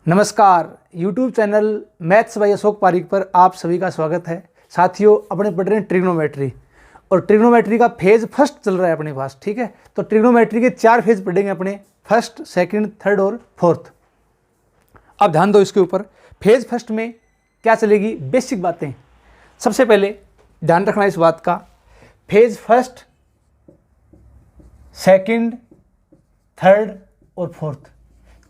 नमस्कार, YouTube channel maths by Ashok Pareek पर आप सभी का स्वागत है। साथियों, अपने पढ़ रहे हैं ट्रिग्नोमेट्री और ट्रिग्नोमेट्री का फेज फर्स्ट चल रहा है अपने पास। ठीक है, तो ट्रिग्नोमेट्री के 4 फेज पढ़ेंगे अपने, फर्स्ट, सेकंड, थर्ड और फोर्थ। अब ध्यान दो इसके ऊपर। फेज फर्स्ट में क्या चलेगी, बेसिक बातें। सबसे पहले ध्यान रखना इस बात का, फेज फर्स्ट, सेकंड, थर्ड और फोर्थ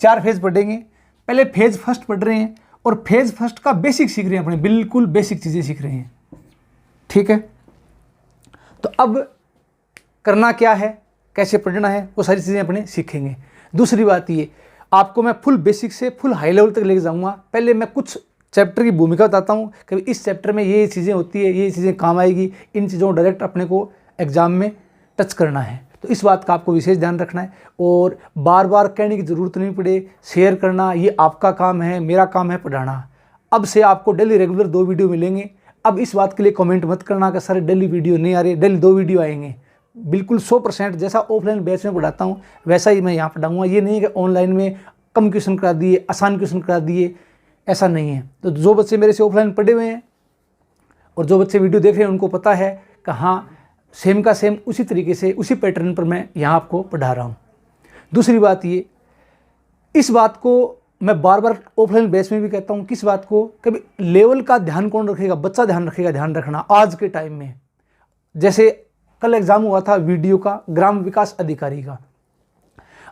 4 फेज पढ़ेंगे। पहले फेज फर्स्ट पढ़ रहे हैं और फेज फर्स्ट का बेसिक सीख रहे हैं अपने, बिल्कुल बेसिक चीज़ें सीख रहे हैं। ठीक है, तो अब करना क्या है, कैसे पढ़ना है, वो सारी चीज़ें अपने सीखेंगे। दूसरी बात ये, आपको मैं फुल बेसिक से फुल हाई लेवल तक लेके जाऊंगा। पहले मैं कुछ चैप्टर की भूमिका बताता हूँ कि इस चैप्टर में ये चीज़ें होती है, ये चीज़ें काम आएगी, इन चीज़ों को डायरेक्ट अपने को एग्जाम में टच करना है। तो इस बात का आपको विशेष ध्यान रखना है और बार बार कहने की ज़रूरत नहीं पड़े, शेयर करना ये आपका काम है, मेरा काम है पढ़ाना। अब से आपको डेली रेगुलर 2 वीडियो मिलेंगे। अब इस बात के लिए कमेंट मत करना कि सर डेली वीडियो नहीं आ रही, डेली 2 वीडियो आएंगे। बिल्कुल 100% जैसा ऑफलाइन बैच में पढ़ाता हूँ वैसा ही मैं यहाँ पढ़ाऊँगा। ये नहीं है कि ऑनलाइन में कम क्वेश्चन करा दिए, आसान क्वेश्चन करा दिए, ऐसा नहीं है। तो जो बच्चे मेरे से ऑफलाइन पढ़े हुए हैं और जो बच्चे वीडियो देख रहे हैं उनको पता है कि हाँ, सेम का सेम उसी तरीके से उसी पैटर्न पर मैं यहाँ आपको पढ़ा रहा हूँ। दूसरी बात ये, इस बात को मैं बार बार ऑफलाइन बेस में भी कहता हूँ, किस बात को, कभी लेवल का ध्यान कौन रखेगा, बच्चा ध्यान रखेगा। ध्यान रखना आज के टाइम में, जैसे कल एग्जाम हुआ था वीडियो का, ग्राम विकास अधिकारी का।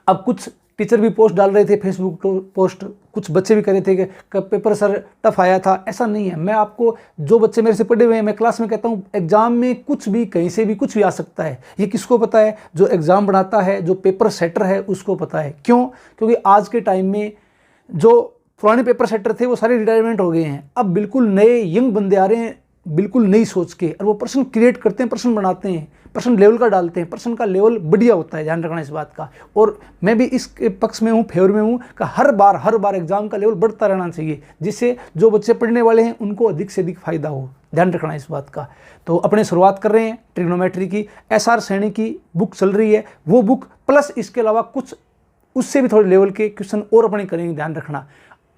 अब कुछ टीचर भी पोस्ट डाल रहे थे, फेसबुक पोस्ट, कुछ बच्चे भी कर रहे थे कि पेपर सर टफ आया था। ऐसा नहीं है। मैं आपको, जो बच्चे मेरे से पढ़े हुए हैं, मैं क्लास में कहता हूँ एग्जाम में कुछ भी, कहीं से भी कुछ भी आ सकता है। ये किसको पता है? जो एग्जाम बनाता है, जो पेपर सेटर है, उसको पता है। क्यों? क्योंकि आज के टाइम में जो पुराने पेपर सेटर थे वो सारे रिटायरमेंट हो गए हैं। अब बिल्कुल नए यंग बंदे आ रहे हैं, बिल्कुल नई सोच के, और वो प्रश्न क्रिएट करते हैं, प्रश्न बनाते हैं, प्रश्न लेवल का डालते हैं, प्रश्न का लेवल बढ़िया होता है। ध्यान रखना इस बात का। और मैं भी इस पक्ष में हूँ, फेवर में हूँ कि हर बार एग्जाम का लेवल बढ़ता रहना चाहिए, जिससे जो बच्चे पढ़ने वाले हैं उनको अधिक से अधिक फायदा हो। ध्यान रखना इस बात का। तो अपने शुरुआत कर रहे हैं ट्रिग्नोमेट्री की। SR सैनी की बुक चल रही है, वो बुक प्लस इसके अलावा कुछ उससे भी थोड़े लेवल के क्वेश्चन और अपने करेंगे। ध्यान रखना,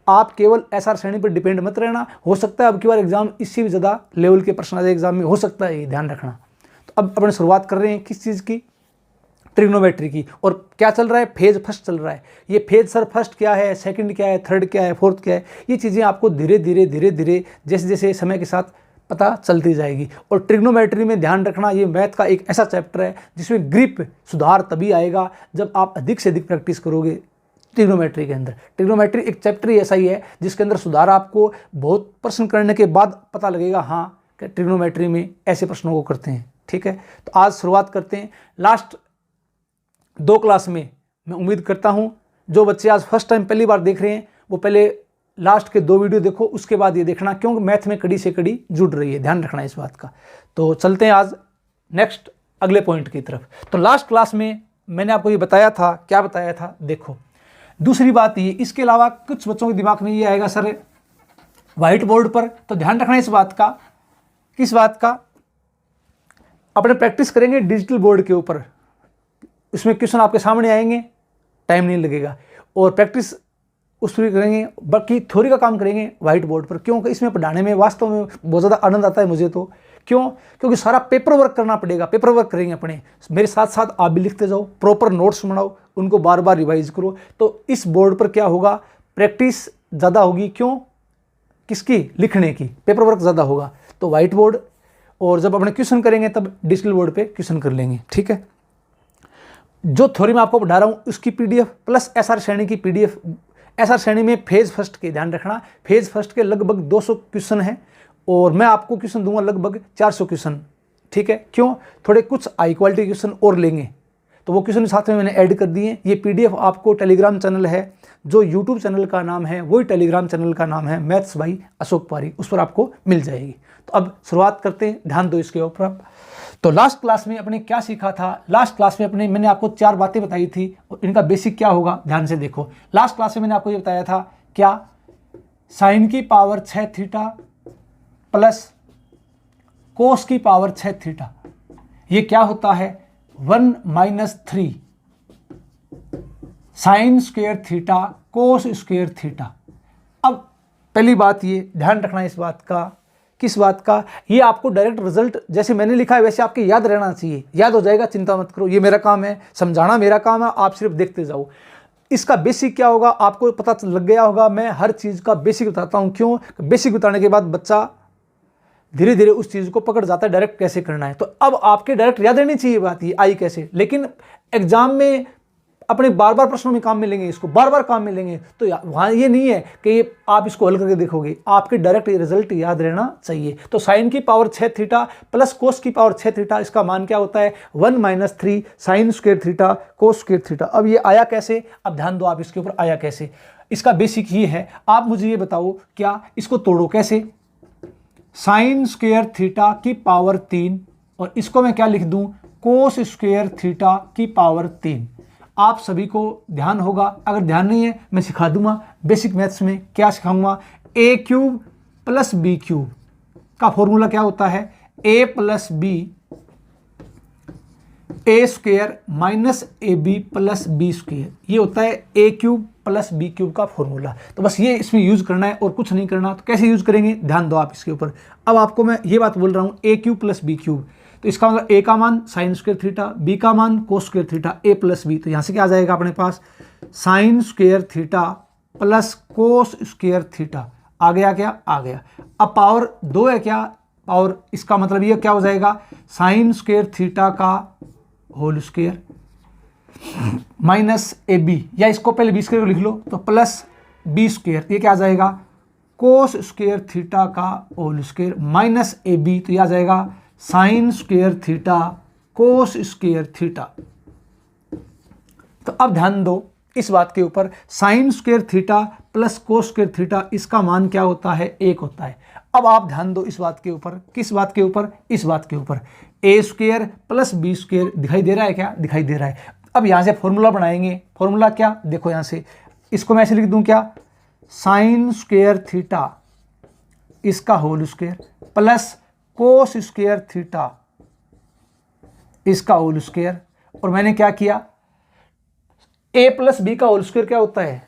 आप केवल SR सैनी पर डिपेंड मत रहना। हो सकता है अब की बार एग्जाम इससे भी ज़्यादा लेवल के प्रश्न आ जाए एग्जाम में, हो सकता है, ये ध्यान रखना। तो अब अपने शुरुआत कर रहे हैं किस चीज़ की, ट्रिग्नोमेट्री की। और क्या चल रहा है, फेज फर्स्ट चल रहा है। ये फेज सर फर्स्ट क्या है, सेकंड क्या है, थर्ड क्या है, फोर्थ क्या है, ये चीज़ें आपको धीरे धीरे जैसे जैसे समय के साथ पता चलती जाएगी। और ट्रिग्नोमेट्री में ध्यान रखना, ये मैथ का एक ऐसा चैप्टर है जिसमें ग्रिप सुधार तभी आएगा जब आप अधिक से अधिक प्रैक्टिस करोगे ट्रिग्नोमेट्री के अंदर। ट्रिग्नोमेट्री एक चैप्टर ही ऐसा ही है जिसके अंदर सुधार आपको बहुत प्रश्न करने के बाद पता लगेगा, हाँ कि ट्रिग्नोमेट्री में ऐसे प्रश्नों को करते हैं। ठीक है, तो आज शुरुआत करते हैं। लास्ट 2 क्लास में मैं उम्मीद करता हूं जो बच्चे आज फर्स्ट टाइम पहली बार देख रहे हैं वो पहले लास्ट के 2 वीडियो देखो, उसके बाद ये देखना, क्योंकि मैथ में कड़ी से कड़ी जुड़ रही है। ध्यान रखना इस बात का। तो चलते हैं आज नेक्स्ट अगले पॉइंट की तरफ। तो लास्ट क्लास में मैंने आपको ये बताया था, क्या बताया था, देखो। दूसरी बात ये, इसके अलावा कुछ बच्चों के दिमाग में ये आएगा सर व्हाइट बोर्ड पर, तो ध्यान रखना इस बात का। किस बात का? अपने प्रैक्टिस करेंगे डिजिटल बोर्ड के ऊपर, इसमें क्वेश्चन आपके सामने आएंगे, टाइम नहीं लगेगा, और प्रैक्टिस उस पर करेंगे। बाकी थ्योरी का काम करेंगे व्हाइट बोर्ड पर, क्योंकि इसमें पढ़ाने में वास्तव में बहुत ज़्यादा आनंद आता है मुझे तो। क्यों? क्योंकि सारा पेपर वर्क करना पड़ेगा। पेपर वर्क करेंगे अपने, मेरे साथ साथ आप भी लिखते जाओ, प्रॉपर नोट्स बनाओ, उनको बार बार रिवाइज करो। तो इस बोर्ड पर क्या होगा, प्रैक्टिस ज़्यादा होगी। क्यों? किसकी? लिखने की। पेपर वर्क ज़्यादा होगा तो व्हाइट बोर्ड, और जब अपने क्वेश्चन करेंगे तब डिजिटल बोर्ड पे क्वेश्चन कर लेंगे। ठीक है, जो थ्योरी मैं आपको पढ़ा रहा हूँ उसकी PDF प्लस SR सैनी की PDF। SR सैनी में फेज फर्स्ट के, ध्यान रखना, फेज फर्स्ट के लगभग 200 क्वेश्चन हैं और मैं आपको क्वेश्चन दूंगा लगभग 400 क्वेश्चन। ठीक है, क्यों? थोड़े कुछ हाई क्वालिटी क्वेश्चन और लेंगे, तो वो क्वेश्चन साथ में मैंने ऐड कर दिए। ये PDF आपको टेलीग्राम चैनल है, जो YouTube चैनल का नाम है वही टेलीग्राम चैनल का नाम है, मैथ्स बाय अशोक पारीक, उस पर आपको मिल जाएगी। तो अब शुरुआत करते हैं, ध्यान दो इसके ऊपर। तो लास्ट क्लास में अपने क्या सीखा था? लास्ट क्लास में मैंने आपको 4 बातें बताई थी और इनका बेसिक क्या होगा, ध्यान से देखो। लास्ट क्लास में मैंने आपको ये बताया था, क्या? साइन की पावर 6 थीटा प्लस कोस की पावर 6 थीटा, ये क्या होता है? 1 - 3 sign square theta cos square theta. अब पहली बात ये ध्यान रखना इस बात का, किस बात का, ये आपको डायरेक्ट रिजल्ट जैसे मैंने लिखा है वैसे आपके याद रहना चाहिए, याद हो जाएगा, चिंता मत करो। ये मेरा काम है, समझाना मेरा काम है, आप सिर्फ देखते जाओ। इसका बेसिक क्या होगा आपको पता लग गया होगा। मैं हर चीज़ का बेसिक बताता हूँ, क्यों? बेसिक बताने के बाद बच्चा धीरे धीरे उस चीज़ को पकड़ जाता है डायरेक्ट कैसे करना है। तो अब आपके डायरेक्ट याद रहनी चाहिए बात, ये आई कैसे, लेकिन एग्जाम में अपने बार बार प्रश्नों में काम मिलेंगे, इसको बार बार काम मिलेंगे। तो वहाँ ये नहीं है कि आप इसको हल करके देखोगे, आपके डायरेक्ट रिजल्ट याद रहना चाहिए। तो साइन की पावर 6 थीटा प्लस कोस की पावर 6 थीटा, इसका मान क्या होता है 1 - 3 sign square theta cos square theta. अब ये आया कैसे, अब ध्यान दो आप इसके ऊपर, आया कैसे, इसका बेसिक ही है। आप मुझे ये बताओ क्या इसको तोड़ो कैसे, साइन स्क्वायर थीटा की पावर 3 और इसको मैं क्या लिख दूं कोस स्क्वायर थीटा की पावर 3। आप सभी को ध्यान होगा, अगर ध्यान नहीं है मैं सिखा दूंगा बेसिक मैथ्स में। क्या सिखाऊंगा, a³ + b³ का फॉर्मूला क्या होता है, a + b a² - ab + b², ये होता है a³ + b³ का फॉर्मूला। तो बस ये इसमें यूज करना है और कुछ नहीं करना। तो कैसे यूज करेंगे ध्यान दो आप इसके ऊपर। अब आपको मैं ये बात बोल रहा हूँ a³ + b³, तो इसका मतलब a का मान साइन स्क्वायर थीटा, b का मान कोस स्क्वायर थीटा, a + b। तो यहाँ से क्या आ जाएगा अपने पास sine square theta plus cos square theta, आ गया क्या, आ गया। अब पावर 2 है क्या, पावर, इसका मतलब ये क्या हो जाएगा साइन स्क्वायर थीटा का होल स्क्वायर माइनस ab, या इसको पहले b² लिख लो तो प्लस b², ये क्या आ जाएगा कोस स्क्वायर थीटा का होल स्क्वायर माइनस ab, तो ये आ जाएगा sine square theta cos square theta. तो अब ध्यान दो इस बात के ऊपर, sign square theta plus cos square theta, इसका मान क्या होता है 1 होता है। अब आप ध्यान दो इस बात के ऊपर, किस बात के ऊपर, इस बात के ऊपर, a² + b² दिखाई दे रहा है क्या, दिखाई दे रहा है। अब यहाँ से फॉर्मूला बनाएंगे, फॉर्मूला क्या, देखो यहाँ से इसको मैं ऐसे लिख दूं क्या, साइन स्क्वायर थीटा इसका whole square plus cos square theta इसका होल स्क्वायर, और मैंने क्या किया a + b का होल स्क्वायर क्या होता है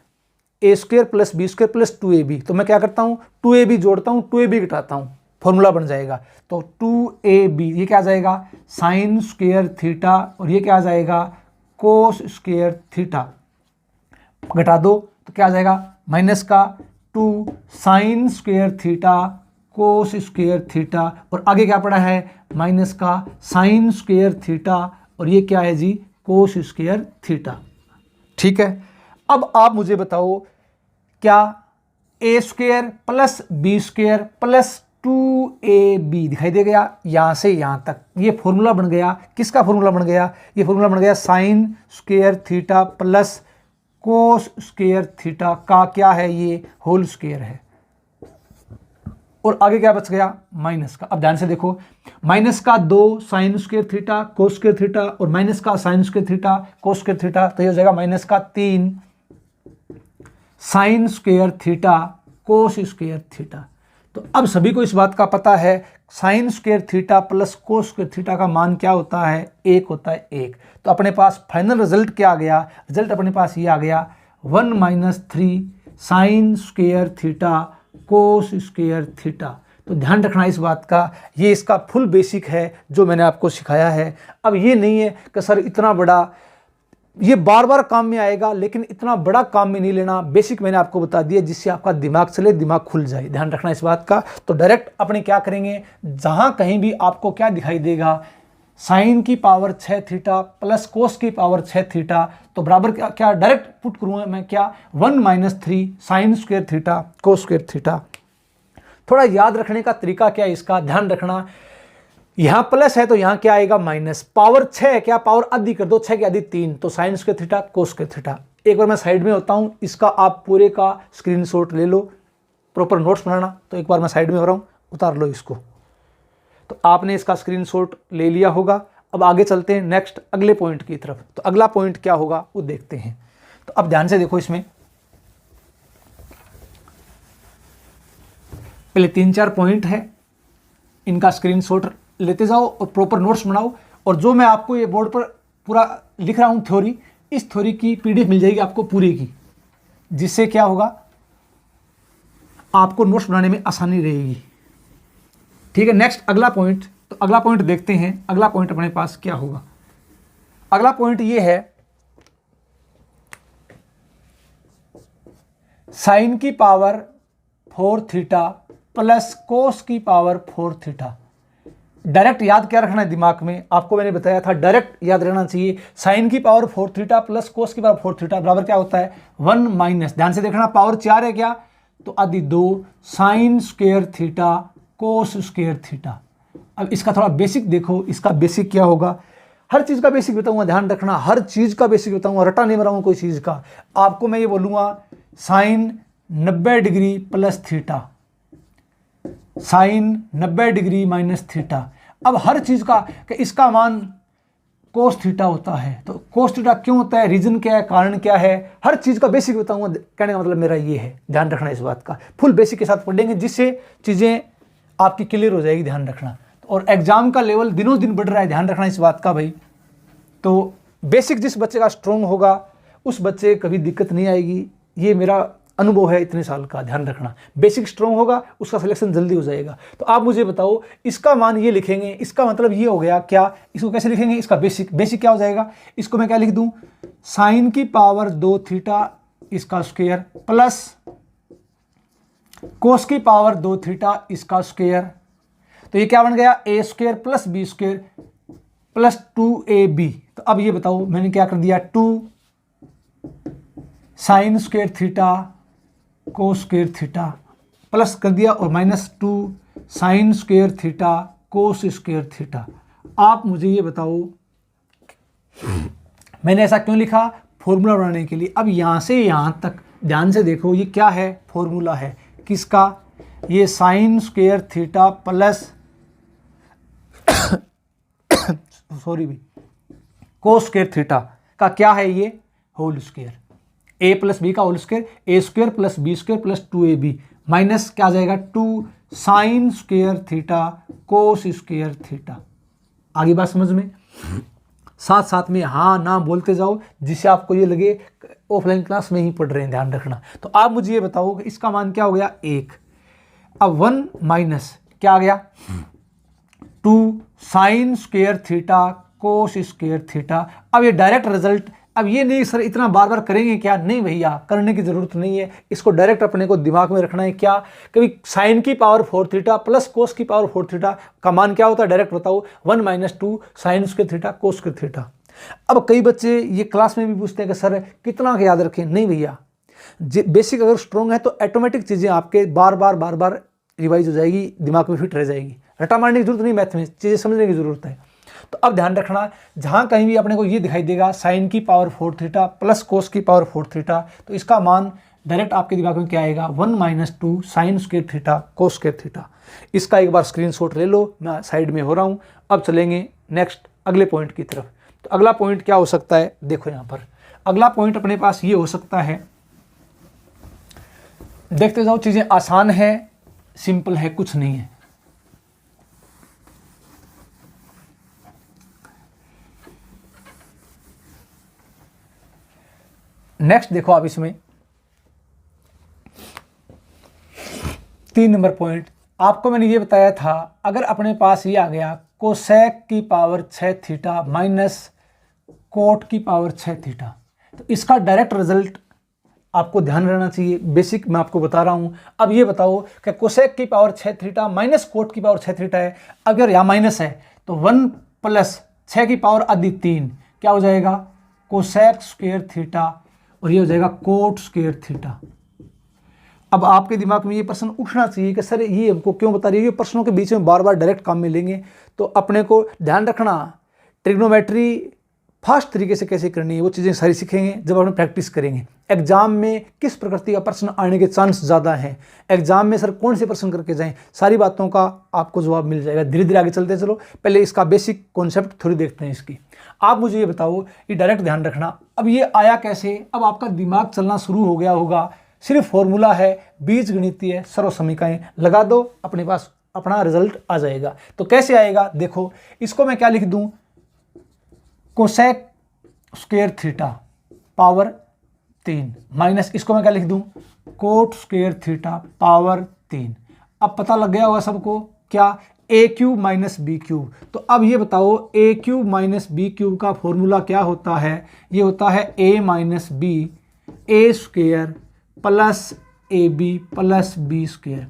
a² + b² + 2ab, तो मैं क्या करता हूँ 2ab जोड़ता हूँ 2ab घटाता हूँ, फॉर्मूला बन जाएगा। तो 2ab ये क्या आ जाएगा साइन स्क्वायर थीटा, और ये क्या आ जाएगा कोस स्क्वायर थीटा, घटा दो तो क्या आ जाएगा माइनस का 2 sine square theta cos square theta, और आगे क्या पड़ा है माइनस का साइन स्क्वायर थीटा, और ये क्या है जी कोस स्क्वायर थीटा। ठीक है, अब आप मुझे बताओ क्या a² + b² + 2ab दिखाई दे गया, यहां से यहां तक ये फॉर्मूला बन गया, किसका फॉर्मूला बन गया, ये फॉर्मूला बन गया sign square theta plus cos square theta का क्या है, ये होल स्क्वायर है, और आगे क्या बच गया माइनस का। अब ध्यान से देखो, माइनस का 2 sine square theta cos square theta और माइनस का sign square theta cos square theta, तो ये हो जाएगा माइनस का 3 sign square theta cos square theta. तो अब सभी को इस बात का पता है sine square theta plus cos square theta का मान क्या होता है 1 होता है 1। तो अपने पास फाइनल रिजल्ट क्या आ गया, रिजल्ट अपने पास ये आ गया 1 - 3 sign square theta cos square theta. तो ध्यान रखना इस बात का, ये इसका फुल बेसिक है जो मैंने आपको सिखाया है। अब ये नहीं है कि सर इतना बड़ा, ये बार बार काम में आएगा लेकिन इतना बड़ा काम में नहीं लेना, बेसिक मैंने आपको बता दिया जिससे आपका दिमाग चले, दिमाग खुल जाए, ध्यान रखना इस बात का। तो डायरेक्ट अपने क्या करेंगे, जहां कहीं भी आपको क्या दिखाई देगा साइन की पावर 6 थीटा प्लस कोस की पावर 6 थीटा, तो बराबर क्या डायरेक्ट पुट करूंगा मैं क्या 1 - 3 sign square theta cos square theta. थोड़ा याद रखने का तरीका क्या है इसका, ध्यान रखना, यहां प्लस है तो यहां क्या आएगा माइनस, पावर 6 है क्या, पावर आधी कर दो, 6 की आधी 3, तो sine square theta cos square theta. एक बार मैं साइड में होता हूं, इसका आप पूरे का स्क्रीनशॉट ले लो, प्रॉपर नोट्स बनाना। तो एक बार मैं साइड में हो रहा हूं, उतार लो इसको। तो आपने इसका स्क्रीनशॉट ले लिया होगा। अब आगे चलते हैं नेक्स्ट अगले पॉइंट की तरफ। तो अगला पॉइंट क्या होगा वो देखते हैं। तो अब ध्यान से देखो, इसमें पहले 3-4 पॉइंट है, इनका स्क्रीनशॉट लेते जाओ और प्रॉपर नोट्स बनाओ। और जो मैं आपको ये बोर्ड पर पूरा लिख रहा हूँ थ्योरी, इस थ्योरी की PDF मिल जाएगी आपको पूरी की, जिससे क्या होगा आपको नोट्स बनाने में आसानी रहेगी। ठीक है, नेक्स्ट अगला पॉइंट, तो अगला पॉइंट देखते हैं। अगला पॉइंट अपने पास क्या होगा। अगला पॉइंट ये है, साइन की पावर 4 थीटा प्लस कोस की पावर 4 थीटा। डायरेक्ट याद क्या रखना है दिमाग में, आपको मैंने बताया था डायरेक्ट याद रहना चाहिए। साइन की पावर 4 थीटा प्लस कोस की पावर 4 थीटा बराबर क्या होता है 1 माइनस, ध्यान से देखना, पावर 4 है क्या, तो आदि 2 sine square theta cos square theta. अब इसका थोड़ा बेसिक देखो, इसका बेसिक क्या होगा, हर चीज़ का बेसिक बताऊंगा, ध्यान रखना, हर चीज़ का बेसिक बताऊंगा, रटा नहीं बनाऊंगा कोई चीज़ का। आपको मैं ये बोलूँगा sine 90 degree plus theta, sine 90 degree minus theta. अब हर चीज़ का कि इसका मान कोस थीटा होता है, तो कोस थीटा क्यों होता है, रीजन क्या है, कारण क्या है, हर चीज़ का बेसिक बताऊंगा। कहने का मतलब मेरा ये है, ध्यान रखना इस बात का, फुल बेसिक के साथ पढ़ेंगे जिससे चीज़ें आपकी क्लियर हो जाएगी, ध्यान रखना। और एग्जाम का लेवल दिनों दिन बढ़ रहा है, ध्यान रखना इस बात का भाई। तो बेसिक जिस बच्चे का स्ट्रॉन्ग होगा उस बच्चे कभी दिक्कत नहीं आएगी, ये मेरा अनुभव है इतने साल का, ध्यान रखना। बेसिक स्ट्रॉन्ग होगा उसका सिलेक्शन जल्दी हो जाएगा। तो आप मुझे बताओ, इसका मान ये लिखेंगे, इसका मतलब ये हो गया क्या, इसको कैसे लिखेंगे, इसका बेसिक क्या हो जाएगा, इसको मैं क्या लिख दूं, साइन की पावर 2 थीटा इसका स्क्वायर प्लस कोस की पावर 2 थीटा इसका स्क्वायर। तो ये क्या बन गया, A square plus B square plus 2ab। तो अब ये बताओ मैंने क्या कर दिया, 2 sine square theta cos square theta plus कर दिया और minus 2 sine square theta cos square theta. आप मुझे ये बताओ मैंने ऐसा क्यों लिखा, फॉर्मूला बनाने के लिए। अब यहाँ से यहाँ तक ध्यान से देखो, ये क्या है, फॉर्मूला है किसका, ये sine square theta plus sorry भी कोस स्क्वायर थीटा का क्या है, ये whole square, A plus B का whole square, A square plus B square plus 2ab minus क्या आ जाएगा 2 sine square theta cos square theta. आगे बात समझ में, साथ साथ में हाँ ना बोलते जाओ जिससे आपको ये लगे ऑफलाइन क्लास में ही पढ़ रहे हैं, ध्यान रखना। तो आप मुझे ये बताओ कि इसका मान क्या हो गया 1, अब 1 माइनस क्या आ गया 2 sine square theta cos square theta. अब ये डायरेक्ट रिजल्ट, अब ये नहीं सर इतना बार बार करेंगे क्या, नहीं भैया करने की जरूरत नहीं है, इसको डायरेक्ट अपने को दिमाग में रखना है। क्या, कभी साइन की पावर 4 थीटा प्लस कोस की पावर 4 थीटा का मान क्या होता है, डायरेक्ट बताओ 1 minus 2 sine square theta cos square theta. अब कई बच्चे ये क्लास में भी पूछते हैं कि सर कितना याद रखें, नहीं भैया, बेसिक अगर स्ट्रॉन्ग है तो ऑटोमेटिक चीज़ें आपके बार बार रिवाइज हो जाएगी, दिमाग में फिट रह जाएगी, रटा मारने की जरूरत नहीं, मैथ में चीज़ें समझने की जरूरत है। तो अब ध्यान रखना, जहां कहीं भी अपने को ये दिखाई देगा साइन की पावर 4 थीटा प्लस कोस की पावर 4 थीटा, तो इसका मान डायरेक्ट आपके दिमाग में क्या आएगा 1 minus 2 sine square theta cos square theta. इसका एक बार स्क्रीनशॉट ले लो, मैं साइड में हो रहा हूं। अब चलेंगे नेक्स्ट अगले पॉइंट की तरफ। तो अगला पॉइंट क्या हो सकता है, देखो यहाँ पर अगला पॉइंट अपने पास ये हो सकता है, देखते जाओ, चीज़ें आसान है, सिंपल है, कुछ नहीं है। नेक्स्ट देखो आप इसमें 3 नंबर पॉइंट, आपको मैंने ये बताया था अगर अपने पास ये आ गया कोसेक की पावर 6 थीटा माइनस कोट की पावर 6 थीटा, तो इसका डायरेक्ट रिजल्ट आपको ध्यान रहना चाहिए, बेसिक मैं आपको बता रहा हूं। अब ये बताओ कि कोसेक की पावर 6 थीटा माइनस कोट की पावर 6 थीटा है, अगर यहाँ माइनस है तो 1 प्लस 6 की पावर आधी 3 क्या हो जाएगा कोसेक स्क्वायर थीटा, और ये हो जाएगा कोट स्क्वायर थीटा। अब आपके दिमाग में ये प्रश्न उठना चाहिए कि सर ये हमको क्यों बता रही है, ये प्रश्नों के बीच में बार बार डायरेक्ट काम में लेंगे, तो अपने को ध्यान रखना ट्रिग्नोमेट्री फास्ट तरीके से कैसे करनी है वो चीज़ें सारी सीखेंगे जब अपने प्रैक्टिस करेंगे। एग्जाम में किस प्रकृति का प्रश्न आने के चांस ज़्यादा हैं, एग्जाम में सर कौन से प्रश्न करके जाएं, सारी बातों का आपको जवाब मिल जाएगा। धीरे धीरे आगे चलते चलो, पहले इसका बेसिक कॉन्सेप्ट थोड़ी देखते हैं इसकी। आप मुझे ये बताओ, ये डायरेक्ट ध्यान रखना, अब ये आया कैसे, अब आपका दिमाग चलना शुरू हो गया होगा, सिर्फ फॉर्मूला है, बीज गणितीय सर्व समीकरण लगा दो, अपने पास अपना रिजल्ट आ जाएगा। तो कैसे आएगा देखो, इसको मैं क्या लिख दूं, cosec square theta power 3 minus इसको मैं क्या लिख दूं, कोट स्क्वायर थीटा पावर 3। अब पता लग गया होगा सबको क्या, A cube minus B cube. तो अब ये बताओ A cube minus B cube का फॉर्मूला क्या होता है, ये होता है A minus B A square plus A B plus B square.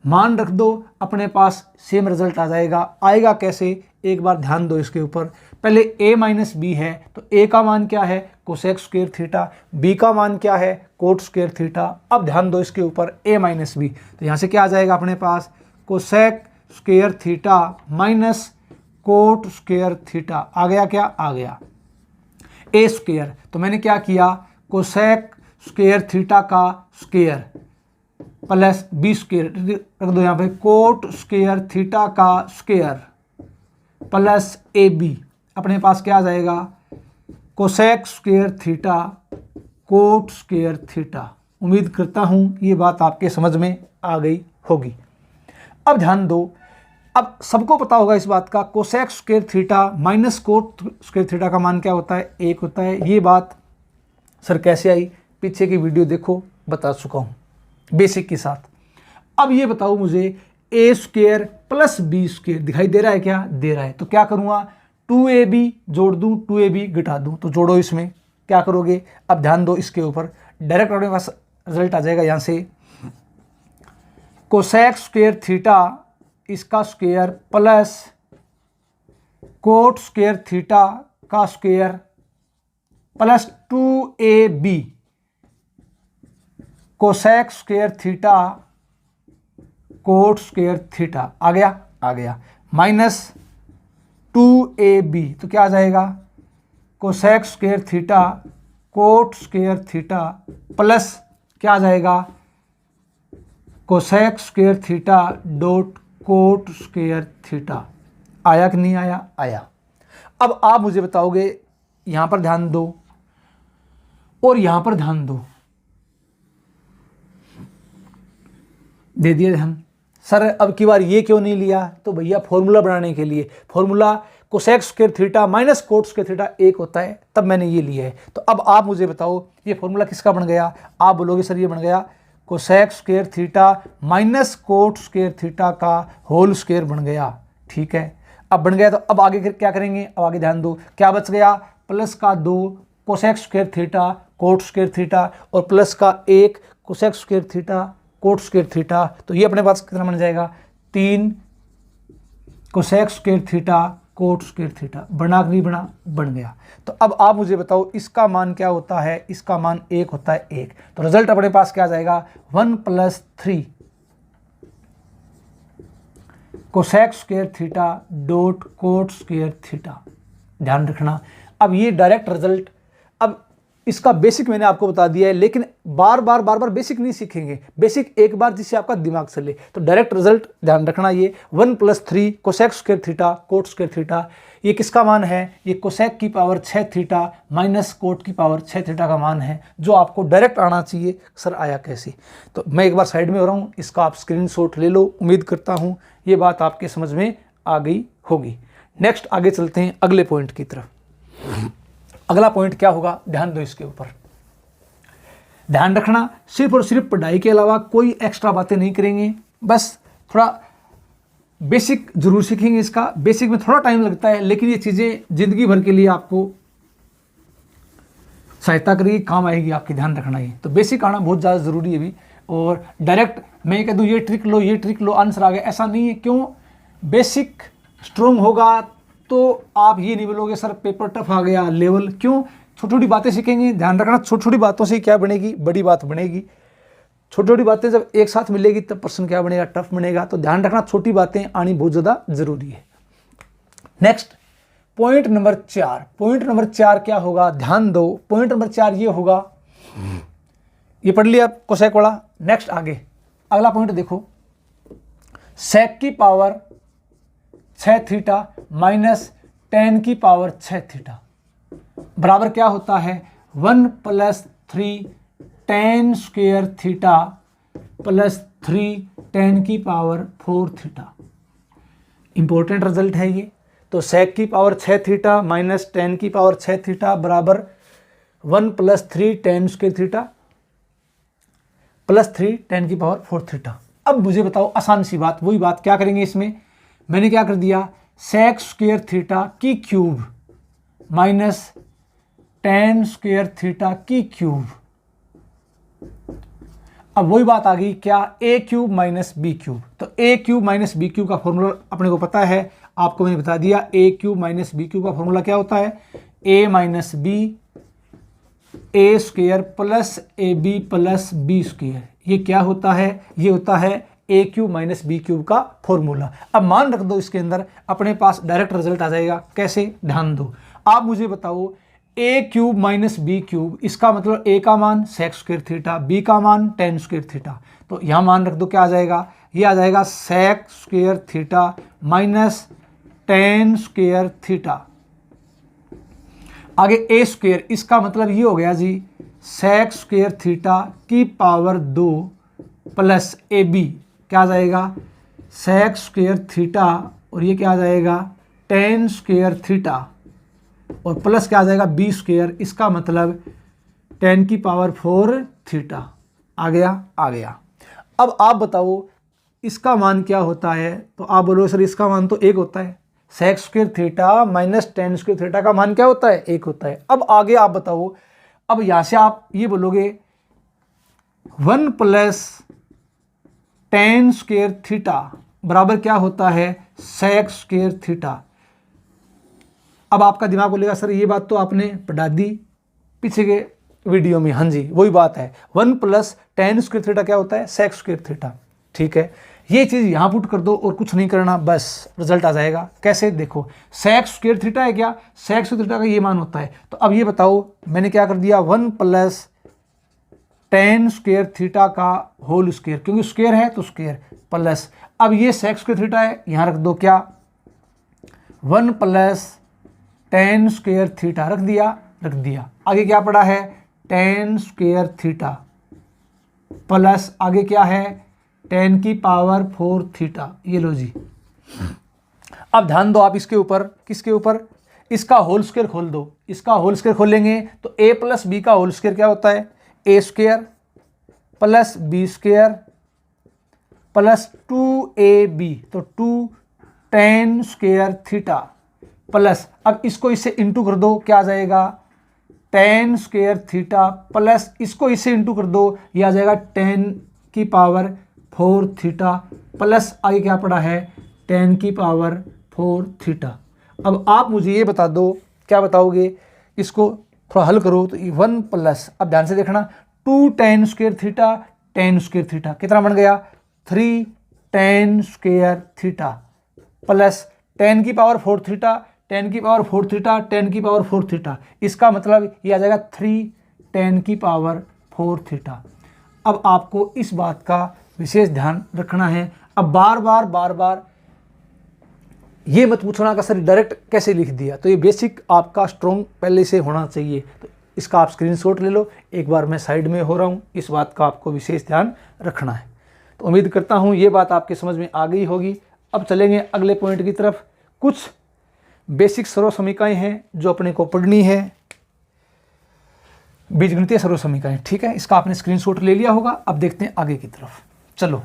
मान रख दो, अपने पास सेम रिजल्ट आ जाएगा। आएगा कैसे, एक बार ध्यान दो इसके ऊपर। पहले a माइनस बी है तो a का मान क्या है, कोसेक स्क्वायर थीटा, b का मान क्या है, कोट स्क्वायर थीटा। अब ध्यान दो इसके ऊपर a माइनस बी, तो यहाँ से क्या आ जाएगा अपने पास, cosec square theta minus cot square theta. आ गया क्या, आ गया a स्क्वायर। तो मैंने क्या किया, कोसेक स्क्वायर थीटा का स्क्वायर प्लस बी स्क्वायर रख दो यहाँ पे, कोट स्क्वायर थीटा का स्क्वायर प्लस ए बी। अपने पास क्या आ जाएगा, cosec square theta cot square theta. उम्मीद करता हूँ ये बात आपके समझ में आ गई होगी। अब ध्यान दो, अब सबको पता होगा इस बात का, cosec square theta minus cot square theta का मान क्या होता है, 1 होता है। ये बात सर कैसे आई, पीछे की वीडियो देखो, बता चुका हूँ बेसिक के साथ। अब ये बताओ मुझे, ए स्क्वायर प्लस बी स्क्वायर दिखाई दे रहा है क्या, दे रहा है। तो क्या करूँगा, 2ab जोड़ दूँ 2ab घटा दूँ, तो जोड़ो इसमें, क्या करोगे। अब ध्यान दो इसके ऊपर, डायरेक्ट अपने पास रिजल्ट आ जाएगा यहाँ से, कोसेक स्क्वायर थीटा इसका square plus cot square theta का square plus 2ab cosec square theta cot square theta. आ गया, आ गया, माइनस 2ab, तो क्या आ जाएगा, cosec square theta cot square theta plus क्या आ जाएगा, cosec square theta dot cot square theta. आया कि नहीं आया, आया। अब आप मुझे बताओगे, यहाँ पर ध्यान दो और यहाँ पर ध्यान दो, दे दिया ध्यान। सर अब की बार ये क्यों नहीं लिया, तो भैया फॉर्मूला बनाने के लिए, formula cosec square theta minus cot square theta 1 होता है, तब मैंने ये लिया है। तो अब आप मुझे बताओ ये फॉर्मूला किसका बन गया, आप बोलोगे सर ये बन गया cosec square theta minus cot square theta का होल स्क्वायर बन गया। ठीक है, अब बन गया, तो अब आगे क्या करेंगे, अब आगे ध्यान दो, क्या बच गया, प्लस का 2 cosec square theta cot square theta और प्लस का 1 cosec square theta cot square theta. तो ये अपने पास कितना बन जाएगा, 3 cosec square theta cot square theta. बना कि नहीं बना, बन गया। तो अब आप मुझे बताओ इसका मान क्या होता है, इसका मान 1 होता है, 1। तो रिजल्ट अपने पास क्या आ जाएगा, 1 + 3 cosec square theta dot cot square theta. ध्यान रखना, अब ये डायरेक्ट रिजल्ट, अब इसका बेसिक मैंने आपको बता दिया है, लेकिन बार बार बेसिक नहीं सीखेंगे, बेसिक एक बार जिससे आपका दिमाग चले। तो डायरेक्ट रिजल्ट ध्यान रखना, ये 1 + 3 cosec square theta cot square theta. ये किसका मान है, ये कोसेक की पावर 6 थीटा माइनस कोट की पावर 6 थीटा का मान है, जो आपको डायरेक्ट आना चाहिए। सर आया कैसे, तो मैं एक बार साइड में हो रहा हूँ, इसका आप स्क्रीनशॉट ले लो। उम्मीद करता हूँ ये बात आपके समझ में आ गई होगी। नेक्स्ट आगे चलते हैं अगले पॉइंट की तरफ। अगला पॉइंट क्या होगा, ध्यान दो इसके ऊपर, ध्यान रखना, सिर्फ और सिर्फ पढ़ाई के अलावा कोई एक्स्ट्रा बातें नहीं करेंगे, बस थोड़ा बेसिक जरूर सीखेंगे। इसका बेसिक में थोड़ा टाइम लगता है, लेकिन ये चीज़ें जिंदगी भर के लिए आपको सहायता करेगी, काम आएगी आपके, ध्यान रखना ही। तो बेसिक आना बहुत ज़्यादा ज़रूरी है भी। और डायरेक्ट मैं ये कह दूँ ये ट्रिक लो, ये ट्रिक लो, आंसर आ गया, ऐसा नहीं है। क्यों, बेसिक स्ट्रॉन्ग होगा तो आप ये नहीं बोलोगे सर पेपर टफ आ गया लेवल। क्यों, छोटी छोटी बातें सीखेंगे। ध्यान रखना, छोटी छोटी बातों से क्या बनेगी, बड़ी बात बनेगी। छोटी छोटी बातें जब एक साथ मिलेगी तब पर्सन क्या बनेगा, टफ बनेगा। तो ध्यान रखना, छोटी बातें आनी बहुत ज़्यादा ज़रूरी है। Next point number 4, point number 4 क्या होगा, ध्यान दो। पॉइंट नंबर 4 ये होगा, ये पढ़ लिया कोसेक वाला। नेक्स्ट आगे अगला पॉइंट देखो, सेक की पावर 6 थीटा माइनस tan की पावर 6 थीटा बराबर क्या होता है, 1 + 3 tan square theta plus 3 tan की पावर 4 थीटा। इंपॉर्टेंट रिजल्ट है ये। तो सेक की पावर 6 थीटा माइनस tan की पावर 6 थीटा बराबर 1 + 3 tan square theta plus 3 tan की पावर 4 थीटा। अब मुझे बताओ, आसान सी बात, वही बात क्या करेंगे इसमें, मैंने क्या कर दिया, sec स्क्वायर थीटा की cube minus tan square theta की क्यूब। अब वही बात आ गई क्या, a cube minus B cube. तो a cube minus B cube का फॉर्मूला अपने को पता है, आपको मैंने बता दिया। a cube minus B cube का फॉर्मूला क्या होता है, a minus B A square plus A B plus B square. ये क्या होता है, ये होता है a cube minus B cube का फॉर्मूला। अब मान रख दो इसके अंदर, अपने पास डायरेक्ट रिजल्ट आ जाएगा। कैसे, ध्यान दो। आप मुझे बताओ, a cube minus B cube, इसका मतलब a का मान sec स्क्वायर थीटा, b का मान tan स्क्वायर थीटा। तो यहाँ मान रख दो, क्या आ जाएगा, ये आ जाएगा sec square theta minus tan square theta. आगे a स्क्वायर, इसका मतलब ये हो गया जी sec स्क्वायर थीटा की पावर 2 प्लस ए बी, क्या आ जाएगा sec स्क्वायर थीटा, और ये क्या आ जाएगा tan स्क्वायर थीटा, और प्लस क्या आ जाएगा बी स्क्वायर, इसका मतलब tan की पावर 4 थीटा। आ गया, आ गया। अब आप बताओ इसका मान क्या होता है, तो आप बोलो सर इसका मान तो 1 होता है। sec square theta minus tan square theta का मान क्या होता है, 1 होता है। अब आगे आप बताओ, अब यहाँ से आप ये बोलोगे 1 प्लस tan स्क्वायर थीटा बराबर क्या होता है, sec स्क्वायर थीटा। अब आपका दिमाग बोलेगा सर ये बात तो आपने पढ़ा दी पीछे के वीडियो में। हाँ जी, वही बात है। 1 प्लस tan स्क्वायर थीटा क्या होता है, sec स्क्वायर थीटा। ठीक है, ये चीज़ यहाँ पुट कर दो और कुछ नहीं करना, बस रिजल्ट आ जाएगा। कैसे, देखो sec स्क्वायर थीटा है क्या, sec स्क्वायर थीटा का ये मान होता है। तो अब ये बताओ, मैंने क्या कर दिया, 1 प्लस tan स्क्वायर थीटा का होल स्क्वायर, क्योंकि स्क्वायर है तो स्क्वायर, प्लस अब ये sec स्क्वायर थीटा है, यहाँ रख दो क्या, 1 प्लस tan स्क्वायर थीटा रख दिया। आगे क्या पड़ा है, tan स्क्वायर थीटा प्लस आगे क्या है, tan की पावर 4 थीटा। ये लो जी। अब ध्यान दो आप इसके ऊपर, किसके ऊपर, इसका होल स्क्वायर खोल दो। इसका होल स्क्वायर खोलेंगे तो a प्लस बी का होल स्क्वायर क्या होता है, a square plus B square plus 2ab, तो 2 tan स्क्वायर थीटा प्लस, अब इसको इससे इंटू कर दो, क्या आ जाएगा, tan स्क्वायर थीटा प्लस इसको इससे इंटू कर दो, ये आ जाएगा tan की पावर 4 थीटा प्लस आगे क्या पड़ा है, tan की पावर 4 थीटा। अब आप मुझे ये बता दो, क्या बताओगे, इसको थोड़ा हल करो तो 1 प्लस, अब ध्यान से देखना, 2 tan square theta, tan square theta कितना बन गया, 3 tan square theta plus tan की पावर 4 थीटा, tan की पावर 4 थीटा, tan की पावर 4 थीटा, इसका मतलब ये आ जाएगा 3 tan की पावर 4 थीटा। अब आपको इस बात का विशेष ध्यान रखना है। अब बार बार ये मत पूछना कि सर डायरेक्ट कैसे लिख दिया, तो ये बेसिक आपका स्ट्रॉन्ग पहले से होना चाहिए। तो इसका आप स्क्रीनशॉट ले लो, एक बार मैं साइड में हो रहा हूँ, इस बात का आपको विशेष ध्यान रखना है। तो उम्मीद करता हूँ ये बात आपके समझ में आ गई होगी। अब चलेंगे अगले पॉइंट की तरफ। कुछ बेसिक सर्वसमीकाएँ हैं जो अपने को पढ़नी है, बीजगणितीय सर्वसमीकाएँ। ठीक है, इसका आपने स्क्रीनशॉट ले लिया होगा। अब देखते हैं आगे की तरफ। चलो,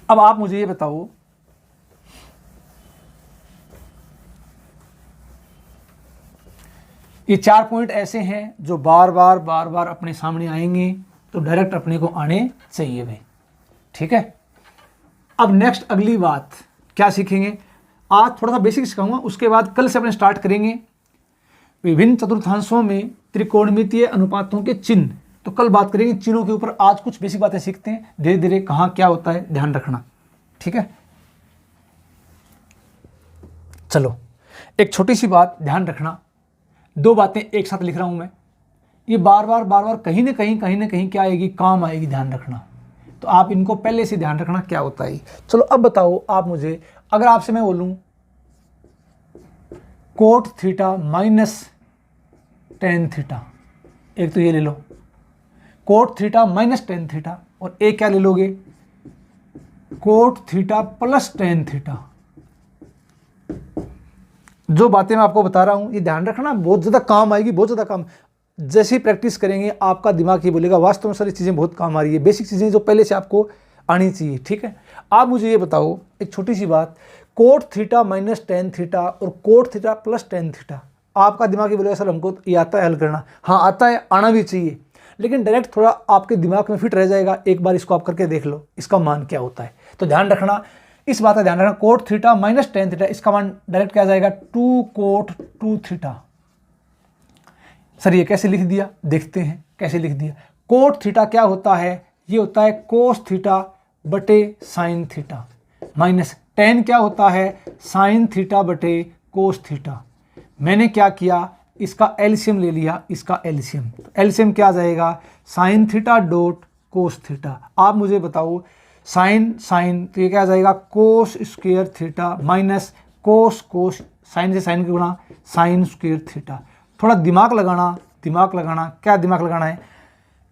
अब आप मुझे ये बताओ, ये 4 पॉइंट ऐसे हैं जो बार बार अपने सामने आएंगे, तो डायरेक्ट अपने को आने चाहिए भाई। ठीक है, अब नेक्स्ट अगली बात क्या सीखेंगे, आज थोड़ा सा बेसिक सिखाऊंगा, उसके बाद कल से अपने स्टार्ट करेंगे विभिन्न चतुर्थांशों में त्रिकोणमितीय अनुपातों के चिन्ह। तो कल बात करेंगे चिन्हों के ऊपर, आज कुछ बेसिक बातें सीखते हैं, धीरे धीरे कहाँ क्या होता है ध्यान रखना। ठीक है, चलो एक छोटी सी बात ध्यान रखना, 2 बातें एक साथ लिख रहा हूं मैं, ये बार बार कहीं ना कहीं क्या आएगी, काम आएगी, ध्यान रखना। तो आप इनको पहले से ध्यान रखना क्या होता है। चलो अब बताओ आप मुझे, अगर आपसे मैं बोलूं cot theta minus tan theta, एक तो ये ले लो cot theta minus tan theta, और एक क्या ले लोगे cot theta plus tan theta. जो बातें मैं आपको बता रहा हूं ये ध्यान रखना, बहुत ज़्यादा काम आएगी, बहुत ज़्यादा काम। जैसे ही प्रैक्टिस करेंगे आपका दिमाग ये बोलेगा वास्तव में सर ये चीज़ें बहुत काम आ रही है, बेसिक चीज़ें जो पहले से आपको आनी चाहिए। ठीक है, आप मुझे ये बताओ एक छोटी सी बात, cot theta minus tan theta और cot theta plus tan theta, आपका दिमाग ये बोलेगा सर हमको ये आता है हल करना। हाँ आता है, आना भी चाहिए, लेकिन डायरेक्ट थोड़ा आपके दिमाग में फिट रह जाएगा। एक बार इसको आप करके देख लो इसका मान क्या होता है। तो ध्यान रखना, इस बात का ध्यान रखना, coat theta minus tan theta, इसका मान डायरेक्ट क्या आ जाएगा, 2 कोट 2 थीटा। सर ये कैसे लिख दिया, देखते हैं कैसे लिख दिया। कोट थीटा क्या होता है, ये होता है कोस थीटा बटे साइन थीटा, माइनस टेन क्या होता है, साइन थीटा बटे कोस थीटा। मैंने क्या किया, इसका एलसीएम ले लिया, इसका एलसीएम। तो एलसीएम क्या आ जाएगा, sine theta dot cos theta. आप मुझे बताओ साइन साइन तो ये क्या आ जाएगा, cos square theta minus cos cos, sine से साइन के गुणा साइन स्क्वायर थीटा। थोड़ा दिमाग लगाना, क्या दिमाग लगाना है,